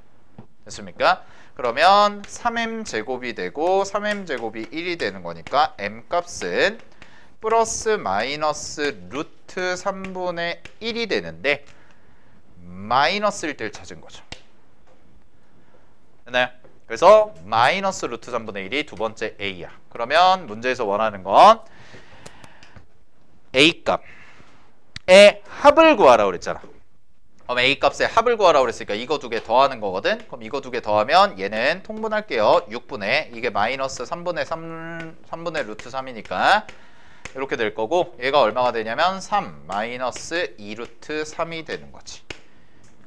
됐습니까? 그러면 3m제곱이 되고 3m제곱이 1이 되는 거니까 m값은 플러스 마이너스 루트 3분의 1이 되는데 마이너스일 때를 찾은 거죠. 됐나요? 그래서 마이너스 루트 3분의 1이 두 번째 a야. 그러면 문제에서 원하는 건 a 값의 합을 구하라고 그랬잖아. 그럼 a 값의 합을 구하라고 그랬으니까 이거 두 개 더하는 거거든. 그럼 이거 두 개 더하면 얘는 통분할게요. 6분의, 이게 마이너스 3분의 루트 3이니까 이렇게 될 거고, 얘가 얼마가 되냐면 3 마이너스 2 루트 3이 되는 거지.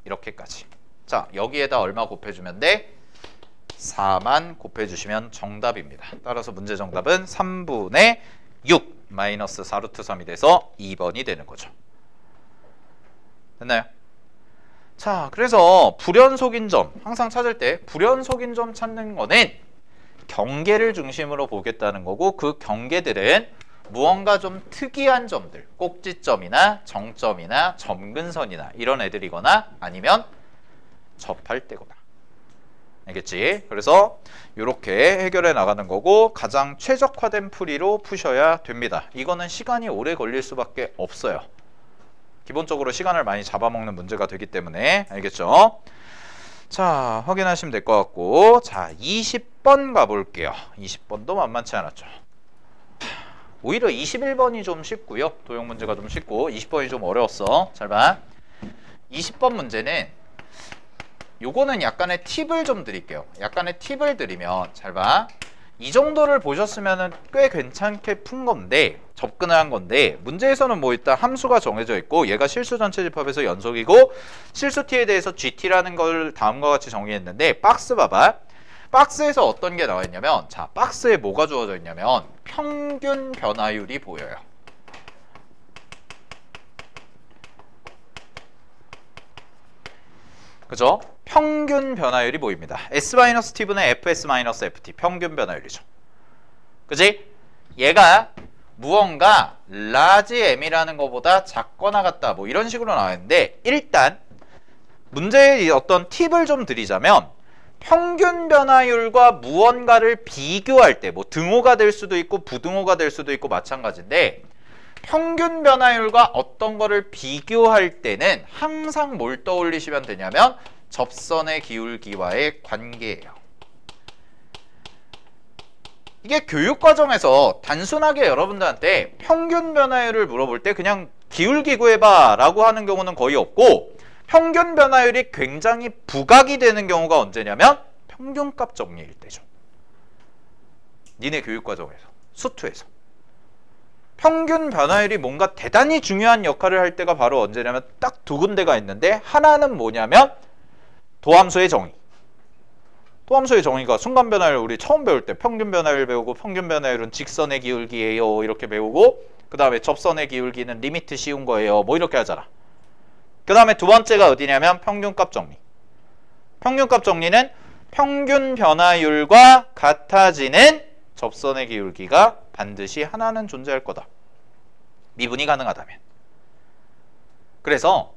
이렇게까지. 자, 여기에다 얼마 곱해주면 돼? 4만 곱해주시면 정답입니다. 따라서 문제 정답은 3분의 6 마이너스 4 루트 3이 돼서 2번이 되는 거죠. 됐나요? 자, 그래서 불연속인 점 항상 찾을 때 불연속인 점 찾는 거는 경계를 중심으로 보겠다는 거고, 그 경계들은 무언가 좀 특이한 점들, 꼭지점이나 정점이나 점근선이나 이런 애들이거나 아니면 접할 때거나. 알겠지? 그래서 이렇게 해결해 나가는 거고, 가장 최적화된 풀이로 푸셔야 됩니다. 이거는 시간이 오래 걸릴 수밖에 없어요. 기본적으로 시간을 많이 잡아먹는 문제가 되기 때문에. 알겠죠? 자, 확인하시면 될 것 같고, 자, 20번 가볼게요. 20번도 만만치 않았죠. 오히려 21번이 좀 쉽고요. 도형 문제가 좀 쉽고 20번이 좀 어려웠어. 잘 봐. 20번 문제는 요거는 약간의 팁을 좀 드릴게요. 약간의 팁을 드리면 잘 봐. 이 정도를 보셨으면 꽤 괜찮게 푼 건데, 접근을 한 건데, 문제에서는 뭐 일단 함수가 정해져 있고 얘가 실수 전체 집합에서 연속이고 실수 t에 대해서 gt라는 걸 다음과 같이 정의했는데, 박스 봐봐. 박스에서 어떤 게 나와 있냐면, 자, 박스에 뭐가 주어져 있냐면 평균 변화율이 보여요. 그죠? 평균 변화율이 보입니다. S-t분의 fs-ft 평균 변화율이죠. 그지? 얘가 무언가 large m이라는 것보다 작거나 같다 뭐 이런 식으로 나왔는데, 일단 문제의 어떤 팁을 좀 드리자면, 평균 변화율과 무언가를 비교할 때, 뭐 등호가 될 수도 있고 부등호가 될 수도 있고 마찬가지인데, 평균 변화율과 어떤 거를 비교할 때는 항상 뭘 떠올리시면 되냐면 접선의 기울기와의 관계예요. 이게 교육과정에서 단순하게 여러분들한테 평균 변화율을 물어볼 때 그냥 기울기 구해봐 라고 하는 경우는 거의 없고, 평균 변화율이 굉장히 부각이 되는 경우가 언제냐면 평균값 정리일 때죠. 니네 교육과정에서, 수투에서. 평균 변화율이 뭔가 대단히 중요한 역할을 할 때가 바로 언제냐면 딱 두 군데가 있는데, 하나는 뭐냐면 도함수의 정의. 도함수의 정의가 순간 변화율 우리 처음 배울 때 평균 변화율 배우고, 평균 변화율은 직선의 기울기예요 이렇게 배우고, 그 다음에 접선의 기울기는 리미트 씌운 거예요 뭐 이렇게 하잖아. 그 다음에 두 번째가 어디냐면 평균값 정리. 평균값 정리는 평균 변화율과 같아지는 접선의 기울기가 반드시 하나는 존재할 거다. 미분이 가능하다면. 그래서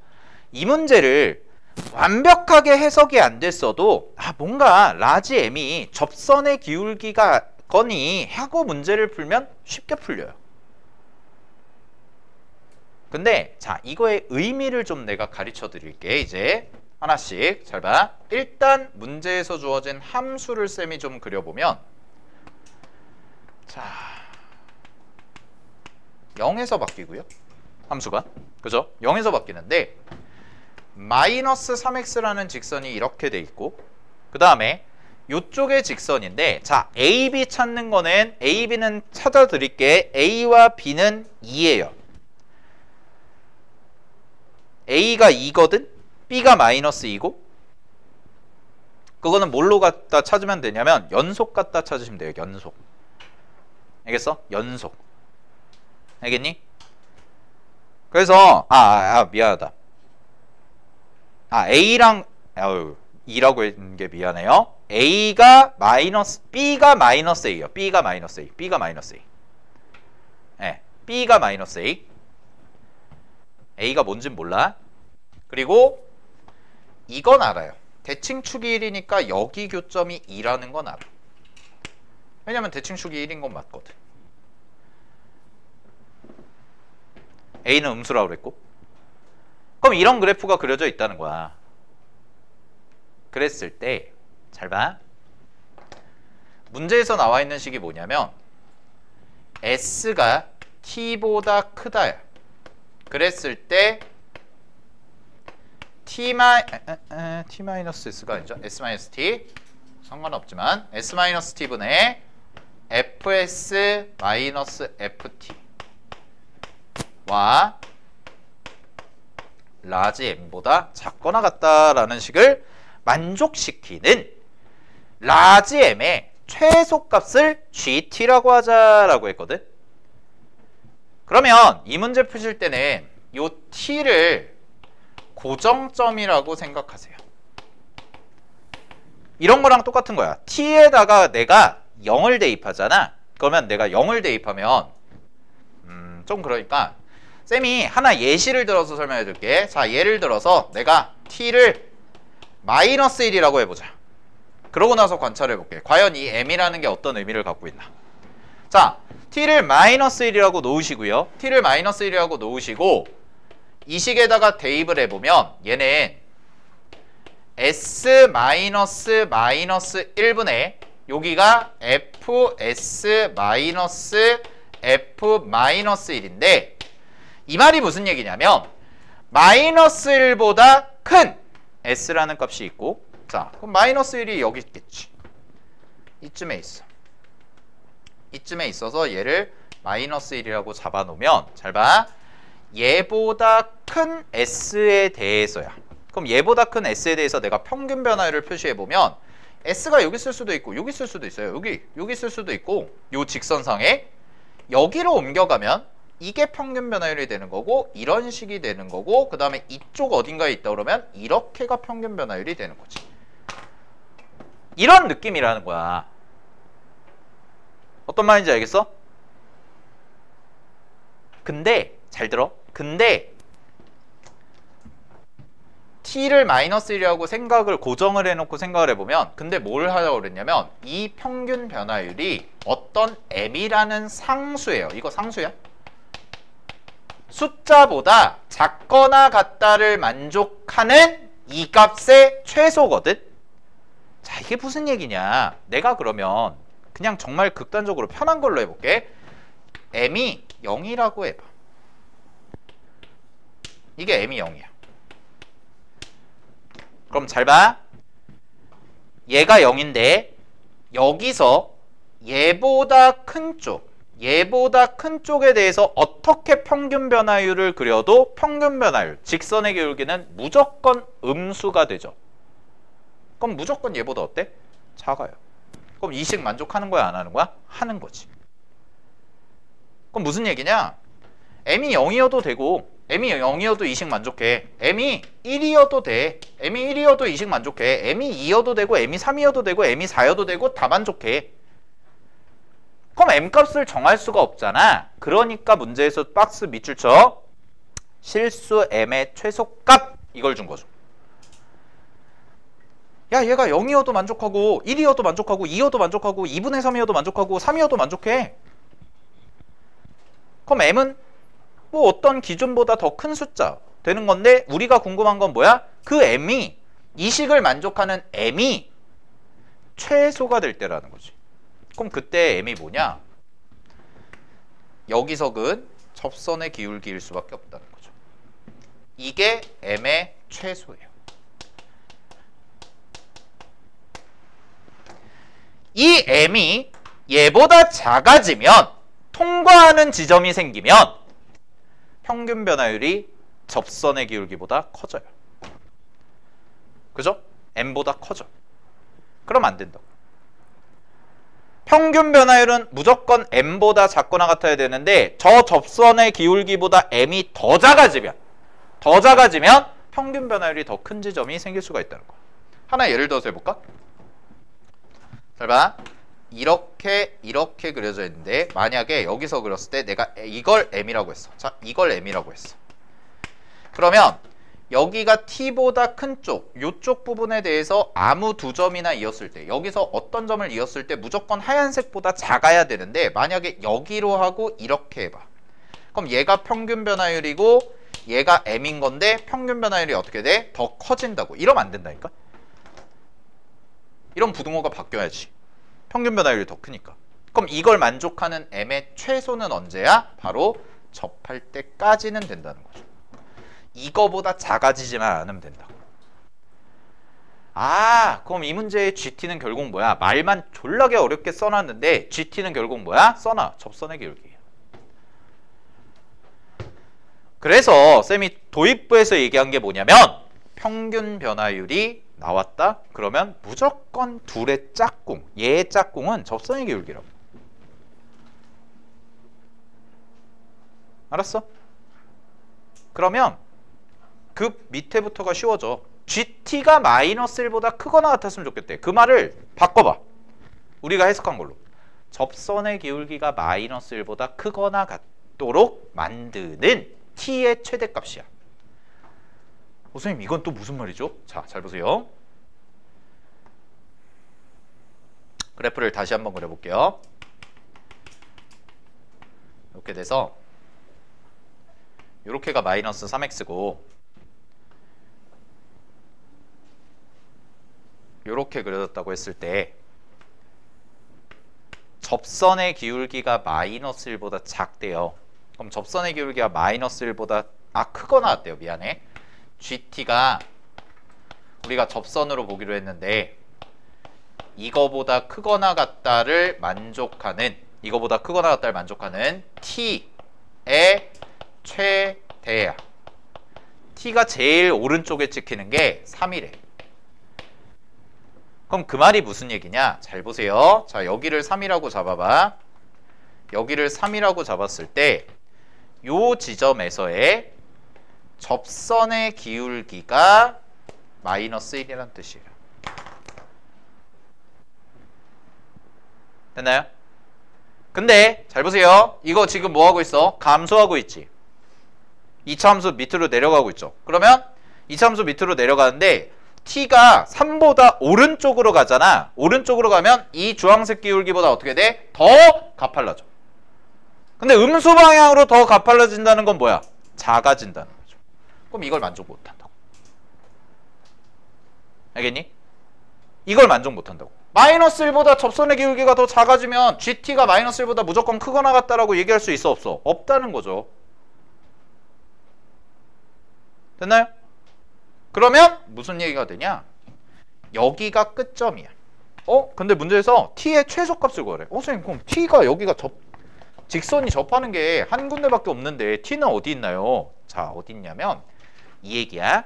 이 문제를 완벽하게 해석이 안 됐어도 뭔가 라지 m이 접선의 기울기가 거니 하고 문제를 풀면 쉽게 풀려요. 근데 자, 이거의 의미를 좀 내가 가르쳐 드릴게. 이제 하나씩 잘 봐. 일단 문제에서 주어진 함수를 쌤이 좀 그려보면, 자, 0에서 바뀌고요. 함수가. 그죠? 0에서 바뀌는데 마이너스 3x라는 직선이 이렇게 돼 있고, 그 다음에 요쪽의 직선인데, 자, a, b 찾는 거는 a, b는 찾아 드릴게. a와 b는 2예요. a가 2거든? b가 마이너스 2고, 그거는 뭘로 갖다 찾으면 되냐면 연속 갖다 찾으시면 돼요. 연속. 알겠어? 연속. 알겠니? 그래서 미안하다. a랑 2라고 했는 게 미안해요. a가 마이너스, b가 마이너스 a예요. b가 마이너스 a. b가 마이너스 a. 네, b가 마이너스 a. a가 뭔진 몰라. 그리고 이건 알아요. 대칭축이 1이니까 여기 교점이 2라는 건 알아. 왜냐면 대칭축이 1인 건 맞거든. a는 음수라고 그랬고, 그럼 이런 그래프가 그려져 있다는 거야. 그랬을 때 잘 봐. 문제에서 나와 있는 식이 뭐냐면 s가 t보다 크다야. 그랬을 때 t-s가 아니죠. s-t 상관없지만 s-t분의 fs-ft 와 라지 m보다 작거나 같다라는 식을 만족시키는 라지 m의 최소값을 gt라고 하자라고 했거든. 그러면 이 문제 푸실 때는 요 t를 고정점이라고 생각하세요. 이런 거랑 똑같은 거야. t에다가 내가 0을 대입하잖아. 그러면 내가 0을 대입하면 좀 그러니까 쌤이 하나 예시를 들어서 설명해 줄게. 자, 예를 들어서 내가 t를 마이너스 1이라고 해보자. 그러고 나서 관찰해 볼게. 과연 이 m이라는 게 어떤 의미를 갖고 있나. 자, t를 마이너스 1이라고 놓으시고요. t를 마이너스 1이라고 놓으시고 이 식에다가 대입을 해보면 얘는 S 마이너스 마이너스 1분의 여기가 fs 마이너스 f 마이너스 1인데 이 말이 무슨 얘기냐면 마이너스 1보다 큰 s라는 값이 있고 자 그럼 마이너스 1이 여기 있겠지. 이쯤에 있어. 이쯤에 있어서 얘를 마이너스 1이라고 잡아놓으면 잘 봐. 얘보다 큰 s에 대해서야. 그럼 얘보다 큰 s에 대해서 내가 평균 변화율을 표시해보면 s가 여기 있을 수도 있고 여기 있을 수도 있어요. 여기 있을 수도 있고 요 직선상에 여기로 옮겨가면 이게 평균 변화율이 되는 거고 이런 식이 되는 거고 그 다음에 이쪽 어딘가에 있다 그러면 이렇게가 평균 변화율이 되는 거지. 이런 느낌이라는 거야. 어떤 말인지 알겠어? 근데 잘 들어. 근데 t를 마이너스 1이라고 생각을 고정을 해놓고 생각을 해보면 근데 뭘 하려고 그랬냐면 이 평균 변화율이 어떤 m이라는 상수예요. 이거 상수야? 숫자보다 작거나 같다를 만족하는 이 값의 최소거든? 자 이게 무슨 얘기냐. 내가 그러면 그냥 정말 극단적으로 편한 걸로 해볼게. m이 0이라고 해봐. 이게 m이 0이야. 그럼 잘 봐. 얘가 0인데 여기서 얘보다 큰 쪽에 대해서 어떻게 평균 변화율을 그려도 평균 변화율, 직선의 기울기는 무조건 음수가 되죠. 그럼 무조건 얘보다 어때? 작아요. 그럼 이 식 만족하는 거야 안 하는 거야? 하는 거지. 그럼 무슨 얘기냐? m이 0이어도 되고 m이 0이어도 이 식 만족해. m이 1이어도 돼. m이 1이어도 이 식 만족해. m이 2여도 되고 m이 3이어도 되고 m이 4여도 되고 다 만족해. 그럼 m값을 정할 수가 없잖아. 그러니까 문제에서 박스 밑줄 쳐. 실수 m의 최소값 이걸 준 거죠. 야 얘가 0이어도 만족하고 1이어도 만족하고 2여도 만족하고 2분의 3이어도 만족하고 3이어도 만족해. 그럼 m은 뭐 어떤 기준보다 더 큰 숫자 되는 건데 우리가 궁금한 건 뭐야? 그 m이 이 식을 만족하는 m이 최소가 될 때라는 거지. 그럼 그때 m이 뭐냐? 여기서 근 접선의 기울기일 수밖에 없다는 거죠. 이게 m의 최소예요. 이 m이 얘보다 작아지면 통과하는 지점이 생기면 평균 변화율이 접선의 기울기보다 커져요. 그죠? m보다 커져. 그럼 안 된다고. 평균 변화율은 무조건 m보다 작거나 같아야 되는데 저 접선의 기울기보다 m이 더 작아지면 평균 변화율이 더 큰 지점이 생길 수가 있다는 거야. 하나 예를 들어서 해볼까? 잘 봐. 이렇게 그려져 있는데 만약에 여기서 그렸을 때 내가 이걸 m이라고 했어. 자, 이걸 m이라고 했어. 그러면 여기가 t보다 큰 쪽, 요쪽 부분에 대해서 아무 두 점이나 이었을 때 여기서 어떤 점을 이었을 때 무조건 하얀색보다 작아야 되는데 만약에 여기로 하고 이렇게 해봐. 그럼 얘가 평균 변화율이고 얘가 m인 건데 평균 변화율이 어떻게 돼? 더 커진다고. 이러면 안 된다니까? 이런 부등호가 바뀌어야지. 평균 변화율이 더 크니까. 그럼 이걸 만족하는 m의 최소는 언제야? 바로 접할 때까지는 된다는 거죠. 이거보다 작아지지만 않으면 된다고. 아, 그럼 이 문제의 GT는 결국 뭐야? 말만 졸라게 어렵게 써놨는데 GT는 결국 뭐야? 써놔. 접선의 기울기예요. 그래서 쌤이 도입부에서 얘기한 게 뭐냐면 평균 변화율이 나왔다? 그러면 무조건 둘의 짝꿍, 얘의 짝꿍은 접선의 기울기라고. 알았어? 그러면 그 밑에부터가 쉬워져. GT가 마이너스 1보다 크거나 같았으면 좋겠대. 그 말을 바꿔봐. 우리가 해석한 걸로. 접선의 기울기가 마이너스 1보다 크거나 같도록 만드는 T의 최대값이야. 선생님 이건 또 무슨 말이죠? 자, 잘 보세요. 그래프를 다시 한번 그려볼게요. 이렇게 돼서 이렇게가 마이너스 3x고 요렇게 그려졌다고 했을 때 접선의 기울기가 마이너스 1보다 작대요. 그럼 접선의 기울기가 마이너스 1보다 크거나 같대요. 미안해. GT가 우리가 접선으로 보기로 했는데 이거보다 크거나 같다를 만족하는 t의 최대야. t가 제일 오른쪽에 찍히는 게 3이래. 그럼 그 말이 무슨 얘기냐? 잘 보세요. 자, 여기를 3이라고 잡아봐. 여기를 3이라고 잡았을 때 요 지점에서의 접선의 기울기가 마이너스 1이라는 뜻이에요. 됐나요? 근데 잘 보세요. 이거 지금 뭐 하고 있어? 감소하고 있지. 2차 함수 밑으로 내려가고 있죠. 그러면 2차 함수 밑으로 내려가는데 t가 3보다 오른쪽으로 가잖아. 오른쪽으로 가면 이 주황색 기울기보다 어떻게 돼? 더 가팔라져. 근데 음수 방향으로 더 가팔라진다는 건 뭐야? 작아진다는 거죠. 그럼 이걸 만족 못한다고. 알겠니? 이걸 만족 못한다고. 마이너스 1보다 접선의 기울기가 더 작아지면 GT가 마이너스 1보다 무조건 크거나 같다라고 얘기할 수 있어 없어? 없다는 거죠. 됐나요? 그러면 무슨 얘기가 되냐? 여기가 끝점이야. 근데 문제에서 t의 최소값을 구하래. 선생님 그럼 t가 여기가 직선이 접하는 게 한 군데밖에 없는데 t는 어디 있나요? 자, 어디 있냐면 이 얘기야.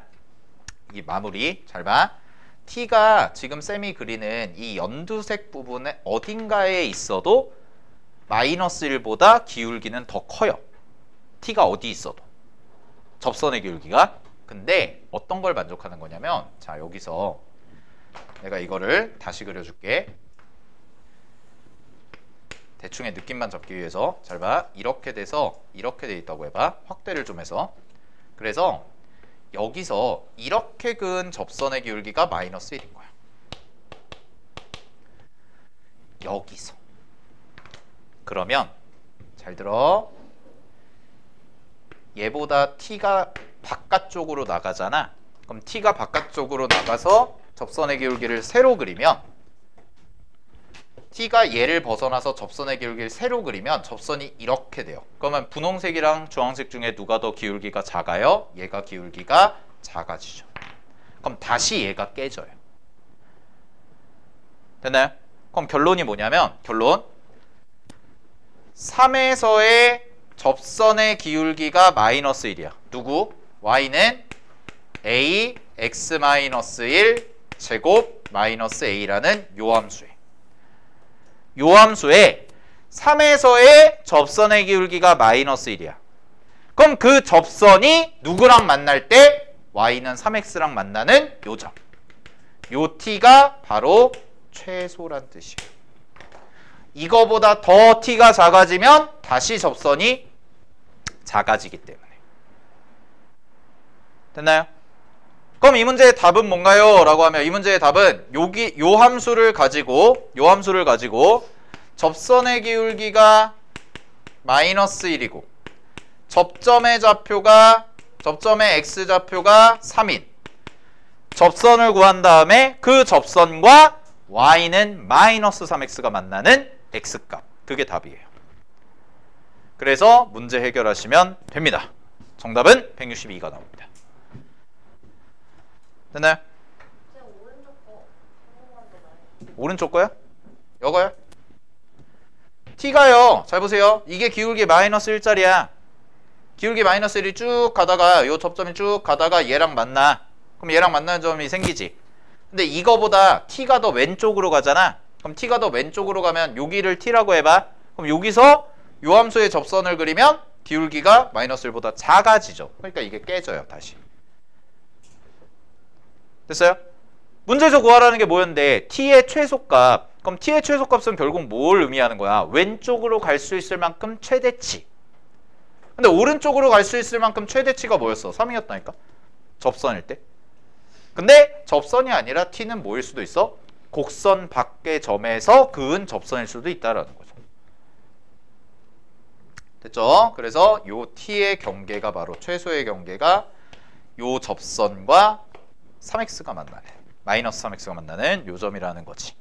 이 마무리 잘 봐. t가 지금 쌤이 그리는 이 연두색 부분에 어딘가에 있어도 마이너스 1보다 기울기는 더 커요. t가 어디 있어도. 접선의 기울기가. 근데 어떤 걸 만족하는 거냐면 자, 여기서 내가 이거를 다시 그려줄게. 대충의 느낌만 잡기 위해서 잘 봐. 이렇게 돼서 이렇게 돼 있다고 해봐. 확대를 좀 해서. 그래서 여기서 이렇게 그은 접선의 기울기가 마이너스 1인 거야. 여기서. 그러면 잘 들어. 얘보다 t가 바깥쪽으로 나가잖아. 그럼 t가 바깥쪽으로 나가서 접선의 기울기를 세로 그리면 t가 얘를 벗어나서 접선의 기울기를 세로 그리면 접선이 이렇게 돼요. 그러면 분홍색이랑 주황색 중에 누가 더 기울기가 작아요? 얘가 기울기가 작아지죠. 그럼 다시 얘가 깨져요. 됐나요? 그럼 결론이 뭐냐면 결론 3에서의 접선의 기울기가 마이너스 1이야. 누구? y는 a x-1 제곱 마이너스 a라는 요 함수에 요 함수에 3에서의 접선의 기울기가 마이너스 1이야. 그럼 그 접선이 누구랑 만날 때 y는 3x랑 만나는 요 점. 요 t가 바로 최소란 뜻이에요. 이거보다 더 t가 작아지면 다시 접선이 작아지기 때문에. 됐나요? 그럼 이 문제의 답은 뭔가요? 라고 하면 이 문제의 답은 여기 요 함수를 가지고 접선의 기울기가 마이너스 1이고 접점의 x좌표가 3인 접선을 구한 다음에 그 접선과 y는 마이너스 3x가 만나는 x값. 그게 답이에요. 그래서 문제 해결하시면 됩니다. 정답은 162가 나옵니다. 됐나요? 오른쪽 거요? 이거요? t가요. 잘 보세요. 이게 기울기 마이너스 1짜리야. 기울기 마이너스 1이 쭉 가다가 요 접점이 쭉 가다가 얘랑 만나. 그럼 얘랑 만나는 점이 생기지. 근데 이거보다 t가 더 왼쪽으로 가잖아. 그럼 t가 더 왼쪽으로 가면 여기를 t라고 해봐. 그럼 여기서 요 함수의 접선을 그리면 기울기가 마이너스 1보다 작아지죠. 그러니까 이게 깨져요. 다시. 됐어요? 문제에서 구하라는 게 뭐였는데 t의 최소값. 그럼 t의 최소값은 결국 뭘 의미하는 거야? 왼쪽으로 갈 수 있을 만큼 최대치. 근데 오른쪽으로 갈 수 있을 만큼 최대치가 뭐였어? 3이었다니까? 접선일 때. 근데 접선이 아니라 t는 뭐일 수도 있어? 곡선 밖의 점에서 그은 접선일 수도 있다라는 거죠. 됐죠? 그래서 요 t의 경계가 바로 최소의 경계가 요 접선과 3x가 만나는 마이너스 3x가 만나는 요점이라는 거지.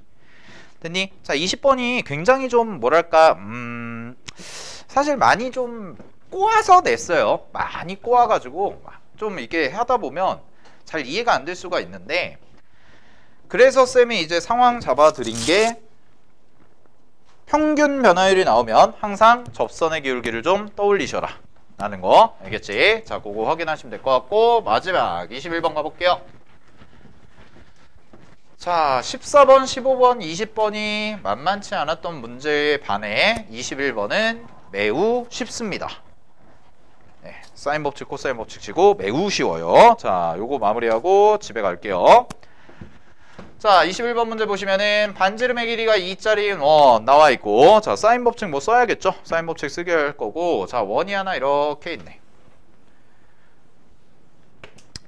됐니? 자, 20번이 굉장히 좀 뭐랄까 사실 많이 좀 꼬아서 냈어요. 많이 꼬아가지고 좀 이게 하다 보면 잘 이해가 안 될 수가 있는데, 그래서 쌤이 이제 상황 잡아드린 게 평균 변화율이 나오면 항상 접선의 기울기를 좀 떠올리셔라 라는 거 알겠지? 자, 그거 확인하시면 될 것 같고, 마지막 21번 가볼게요. 자, 14번, 15번, 20번이 만만치 않았던 문제에 반해 21번은 매우 쉽습니다. 네, 사인 법칙, 코사인 법칙 치고 매우 쉬워요. 자, 요거 마무리하고 집에 갈게요. 자, 21번 문제 보시면은 반지름의 길이가 2짜리인 원 나와 있고, 자, 사인 법칙 뭐 써야겠죠? 사인 법칙 쓰게 할 거고, 자, 원이 하나 이렇게 있네.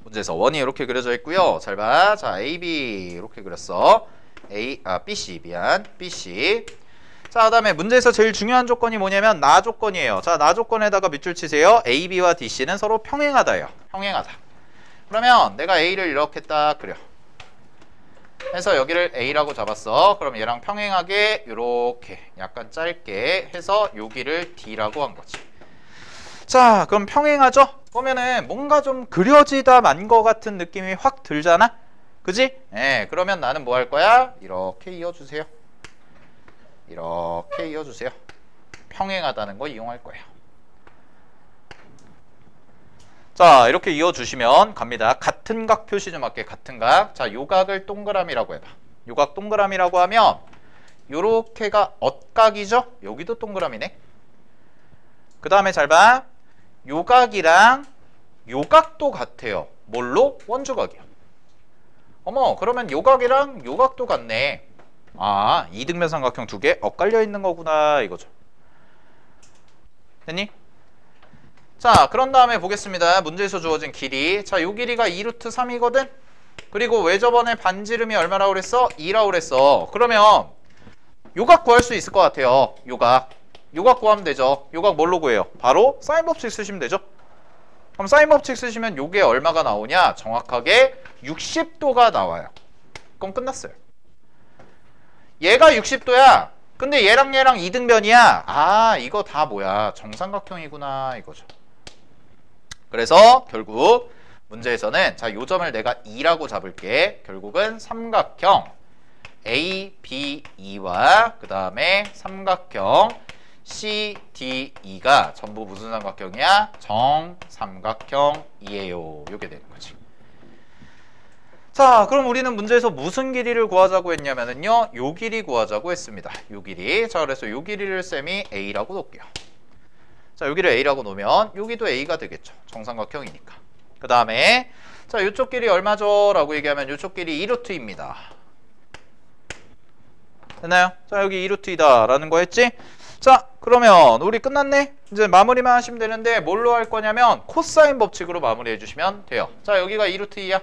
문제에서 원이 이렇게 그려져 있고요. 잘 봐. 자, AB 이렇게 그렸어. BC 미안. BC. 자, 그다음에 문제에서 제일 중요한 조건이 뭐냐면 나 조건이에요. 자, 나 조건에다가 밑줄 치세요. AB와 DC는 서로 평행하다예요. 평행하다. 그러면 내가 A를 이렇게 딱 그려. 해서 여기를 A라고 잡았어. 그럼 얘랑 평행하게 이렇게 약간 짧게 해서 여기를 D라고 한 거지. 자, 그럼 평행하죠? 그러면은 뭔가 좀 그려지다 만 거 같은 느낌이 확 들잖아? 그지? 네, 그러면 나는 뭐 할 거야? 이렇게 이어주세요. 이렇게 이어주세요. 평행하다는 거 이용할 거예요. 자, 이렇게 이어주시면 갑니다. 같은 각 표시 좀 할게. 같은 각. 자, 요 각을 동그라미라고 해봐. 요 각 동그라미라고 하면 요렇게가 엇각이죠? 여기도 동그라미네. 그 다음에 잘 봐. 요 각이랑 요 각도 같아요. 뭘로? 원주각이요. 어머, 그러면 요 각이랑 요 각도 같네. 아, 이등변 삼각형 두 개 엇갈려 있는 거구나 이거죠. 됐니? 자, 그런 다음에 보겠습니다. 문제에서 주어진 길이. 자, 요 길이가 2루트 3이거든? 그리고 왜 저번에 반지름이 얼마라고 그랬어? 2라고 그랬어. 그러면 요각 구할 수 있을 것 같아요. 요각. 요각 구하면 되죠. 요각 뭘로 구해요? 바로 사인 법칙 쓰시면 되죠. 그럼 사인 법칙 쓰시면 요게 얼마가 나오냐? 정확하게 60도가 나와요. 그럼 끝났어요. 얘가 60도야. 근데 얘랑 얘랑 이등변이야. 아, 이거 다 뭐야? 정삼각형이구나 이거죠. 그래서 결국 문제에서는 자, 요 점을 내가 2라고 잡을게. 결국은 삼각형 ABE와 그 다음에 삼각형 CDE가 전부 무슨 삼각형이야? 정삼각형이에요. 요게 되는 거지. 자, 그럼 우리는 문제에서 무슨 길이를 구하자고 했냐면요, 요 길이 구하자고 했습니다. 요 길이. 자, 그래서 요 길이를 쌤이 A라고 놓을게요. 자, 여기를 A라고 놓으면 여기도 A가 되겠죠. 정삼각형이니까. 그 다음에 자, 요쪽 길이 얼마죠? 라고 얘기하면 요쪽 길이 2루트입니다. 됐나요? 자, 여기 2루트이다 라는 거 했지? 자, 그러면 우리 끝났네? 이제 마무리만 하시면 되는데 뭘로 할 거냐면 코사인 법칙으로 마무리해 주시면 돼요. 자, 여기가 2루트2야.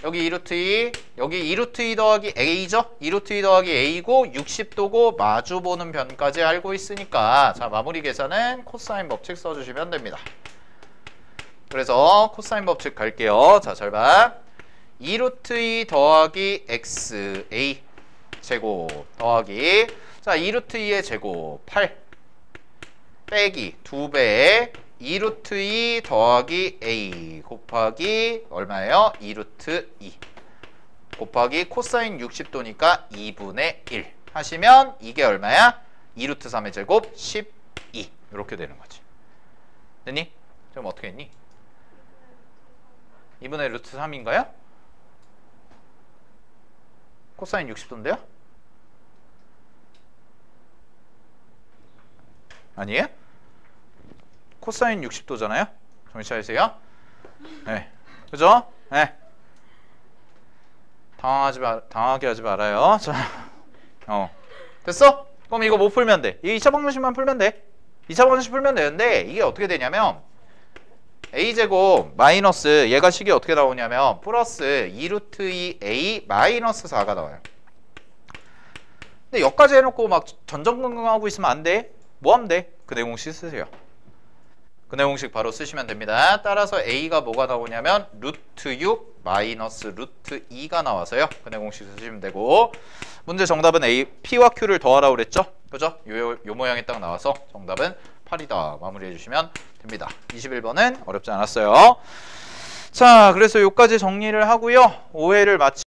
여기 2루트2, 여기 2루트2 더하기 A죠? 2루트2 더하기 A고 60도고 마주보는 변까지 알고 있으니까 자, 마무리 계산은 코사인 법칙 써주시면 됩니다. 그래서 코사인 법칙 갈게요. 자, 잘 봐. 2루트2 더하기 XA 제곱 더하기 자, 2루트2의 제곱 8 빼기 2배의 2루트2 더하기 A 곱하기 얼마예요? 2루트2 곱하기 코사인 60도니까 2분의 1 하시면 이게 얼마야? 2루트3의 제곱 12 이렇게 되는 거지. 됐니? 그럼 어떻게 했니? 2분의 루트 3인가요? 코사인 60도인데요? 아니에요? 코사인 60도잖아요? 정신 차리세요. 네. 그죠? 네. 당하게 하지 말아요. 자, 됐어? 그럼 이거 뭐 풀면 돼? 이 2차 방정식만 풀면 돼. 2차 방정식 풀면 되는데 이게 어떻게 되냐면 a제곱 마이너스 얘가 식이 어떻게 나오냐면 플러스 2루트 2a 마이너스 4가 나와요. 근데 여기까지 해놓고 막 전전긍긍하고 있으면 안 돼. 뭐 하면 돼? 그 내공 씻으세요. 근해 공식 바로 쓰시면 됩니다. 따라서 A가 뭐가 나오냐면 루트 6 마이너스 루트 2가 나와서요. 근해 공식 쓰시면 되고 문제 정답은 A, P와 Q를 더하라고 그랬죠? 그죠? 요 모양이 딱 나와서 정답은 8이다. 마무리해 주시면 됩니다. 21번은 어렵지 않았어요. 자, 그래서 요까지 정리를 하고요. 오해를 마치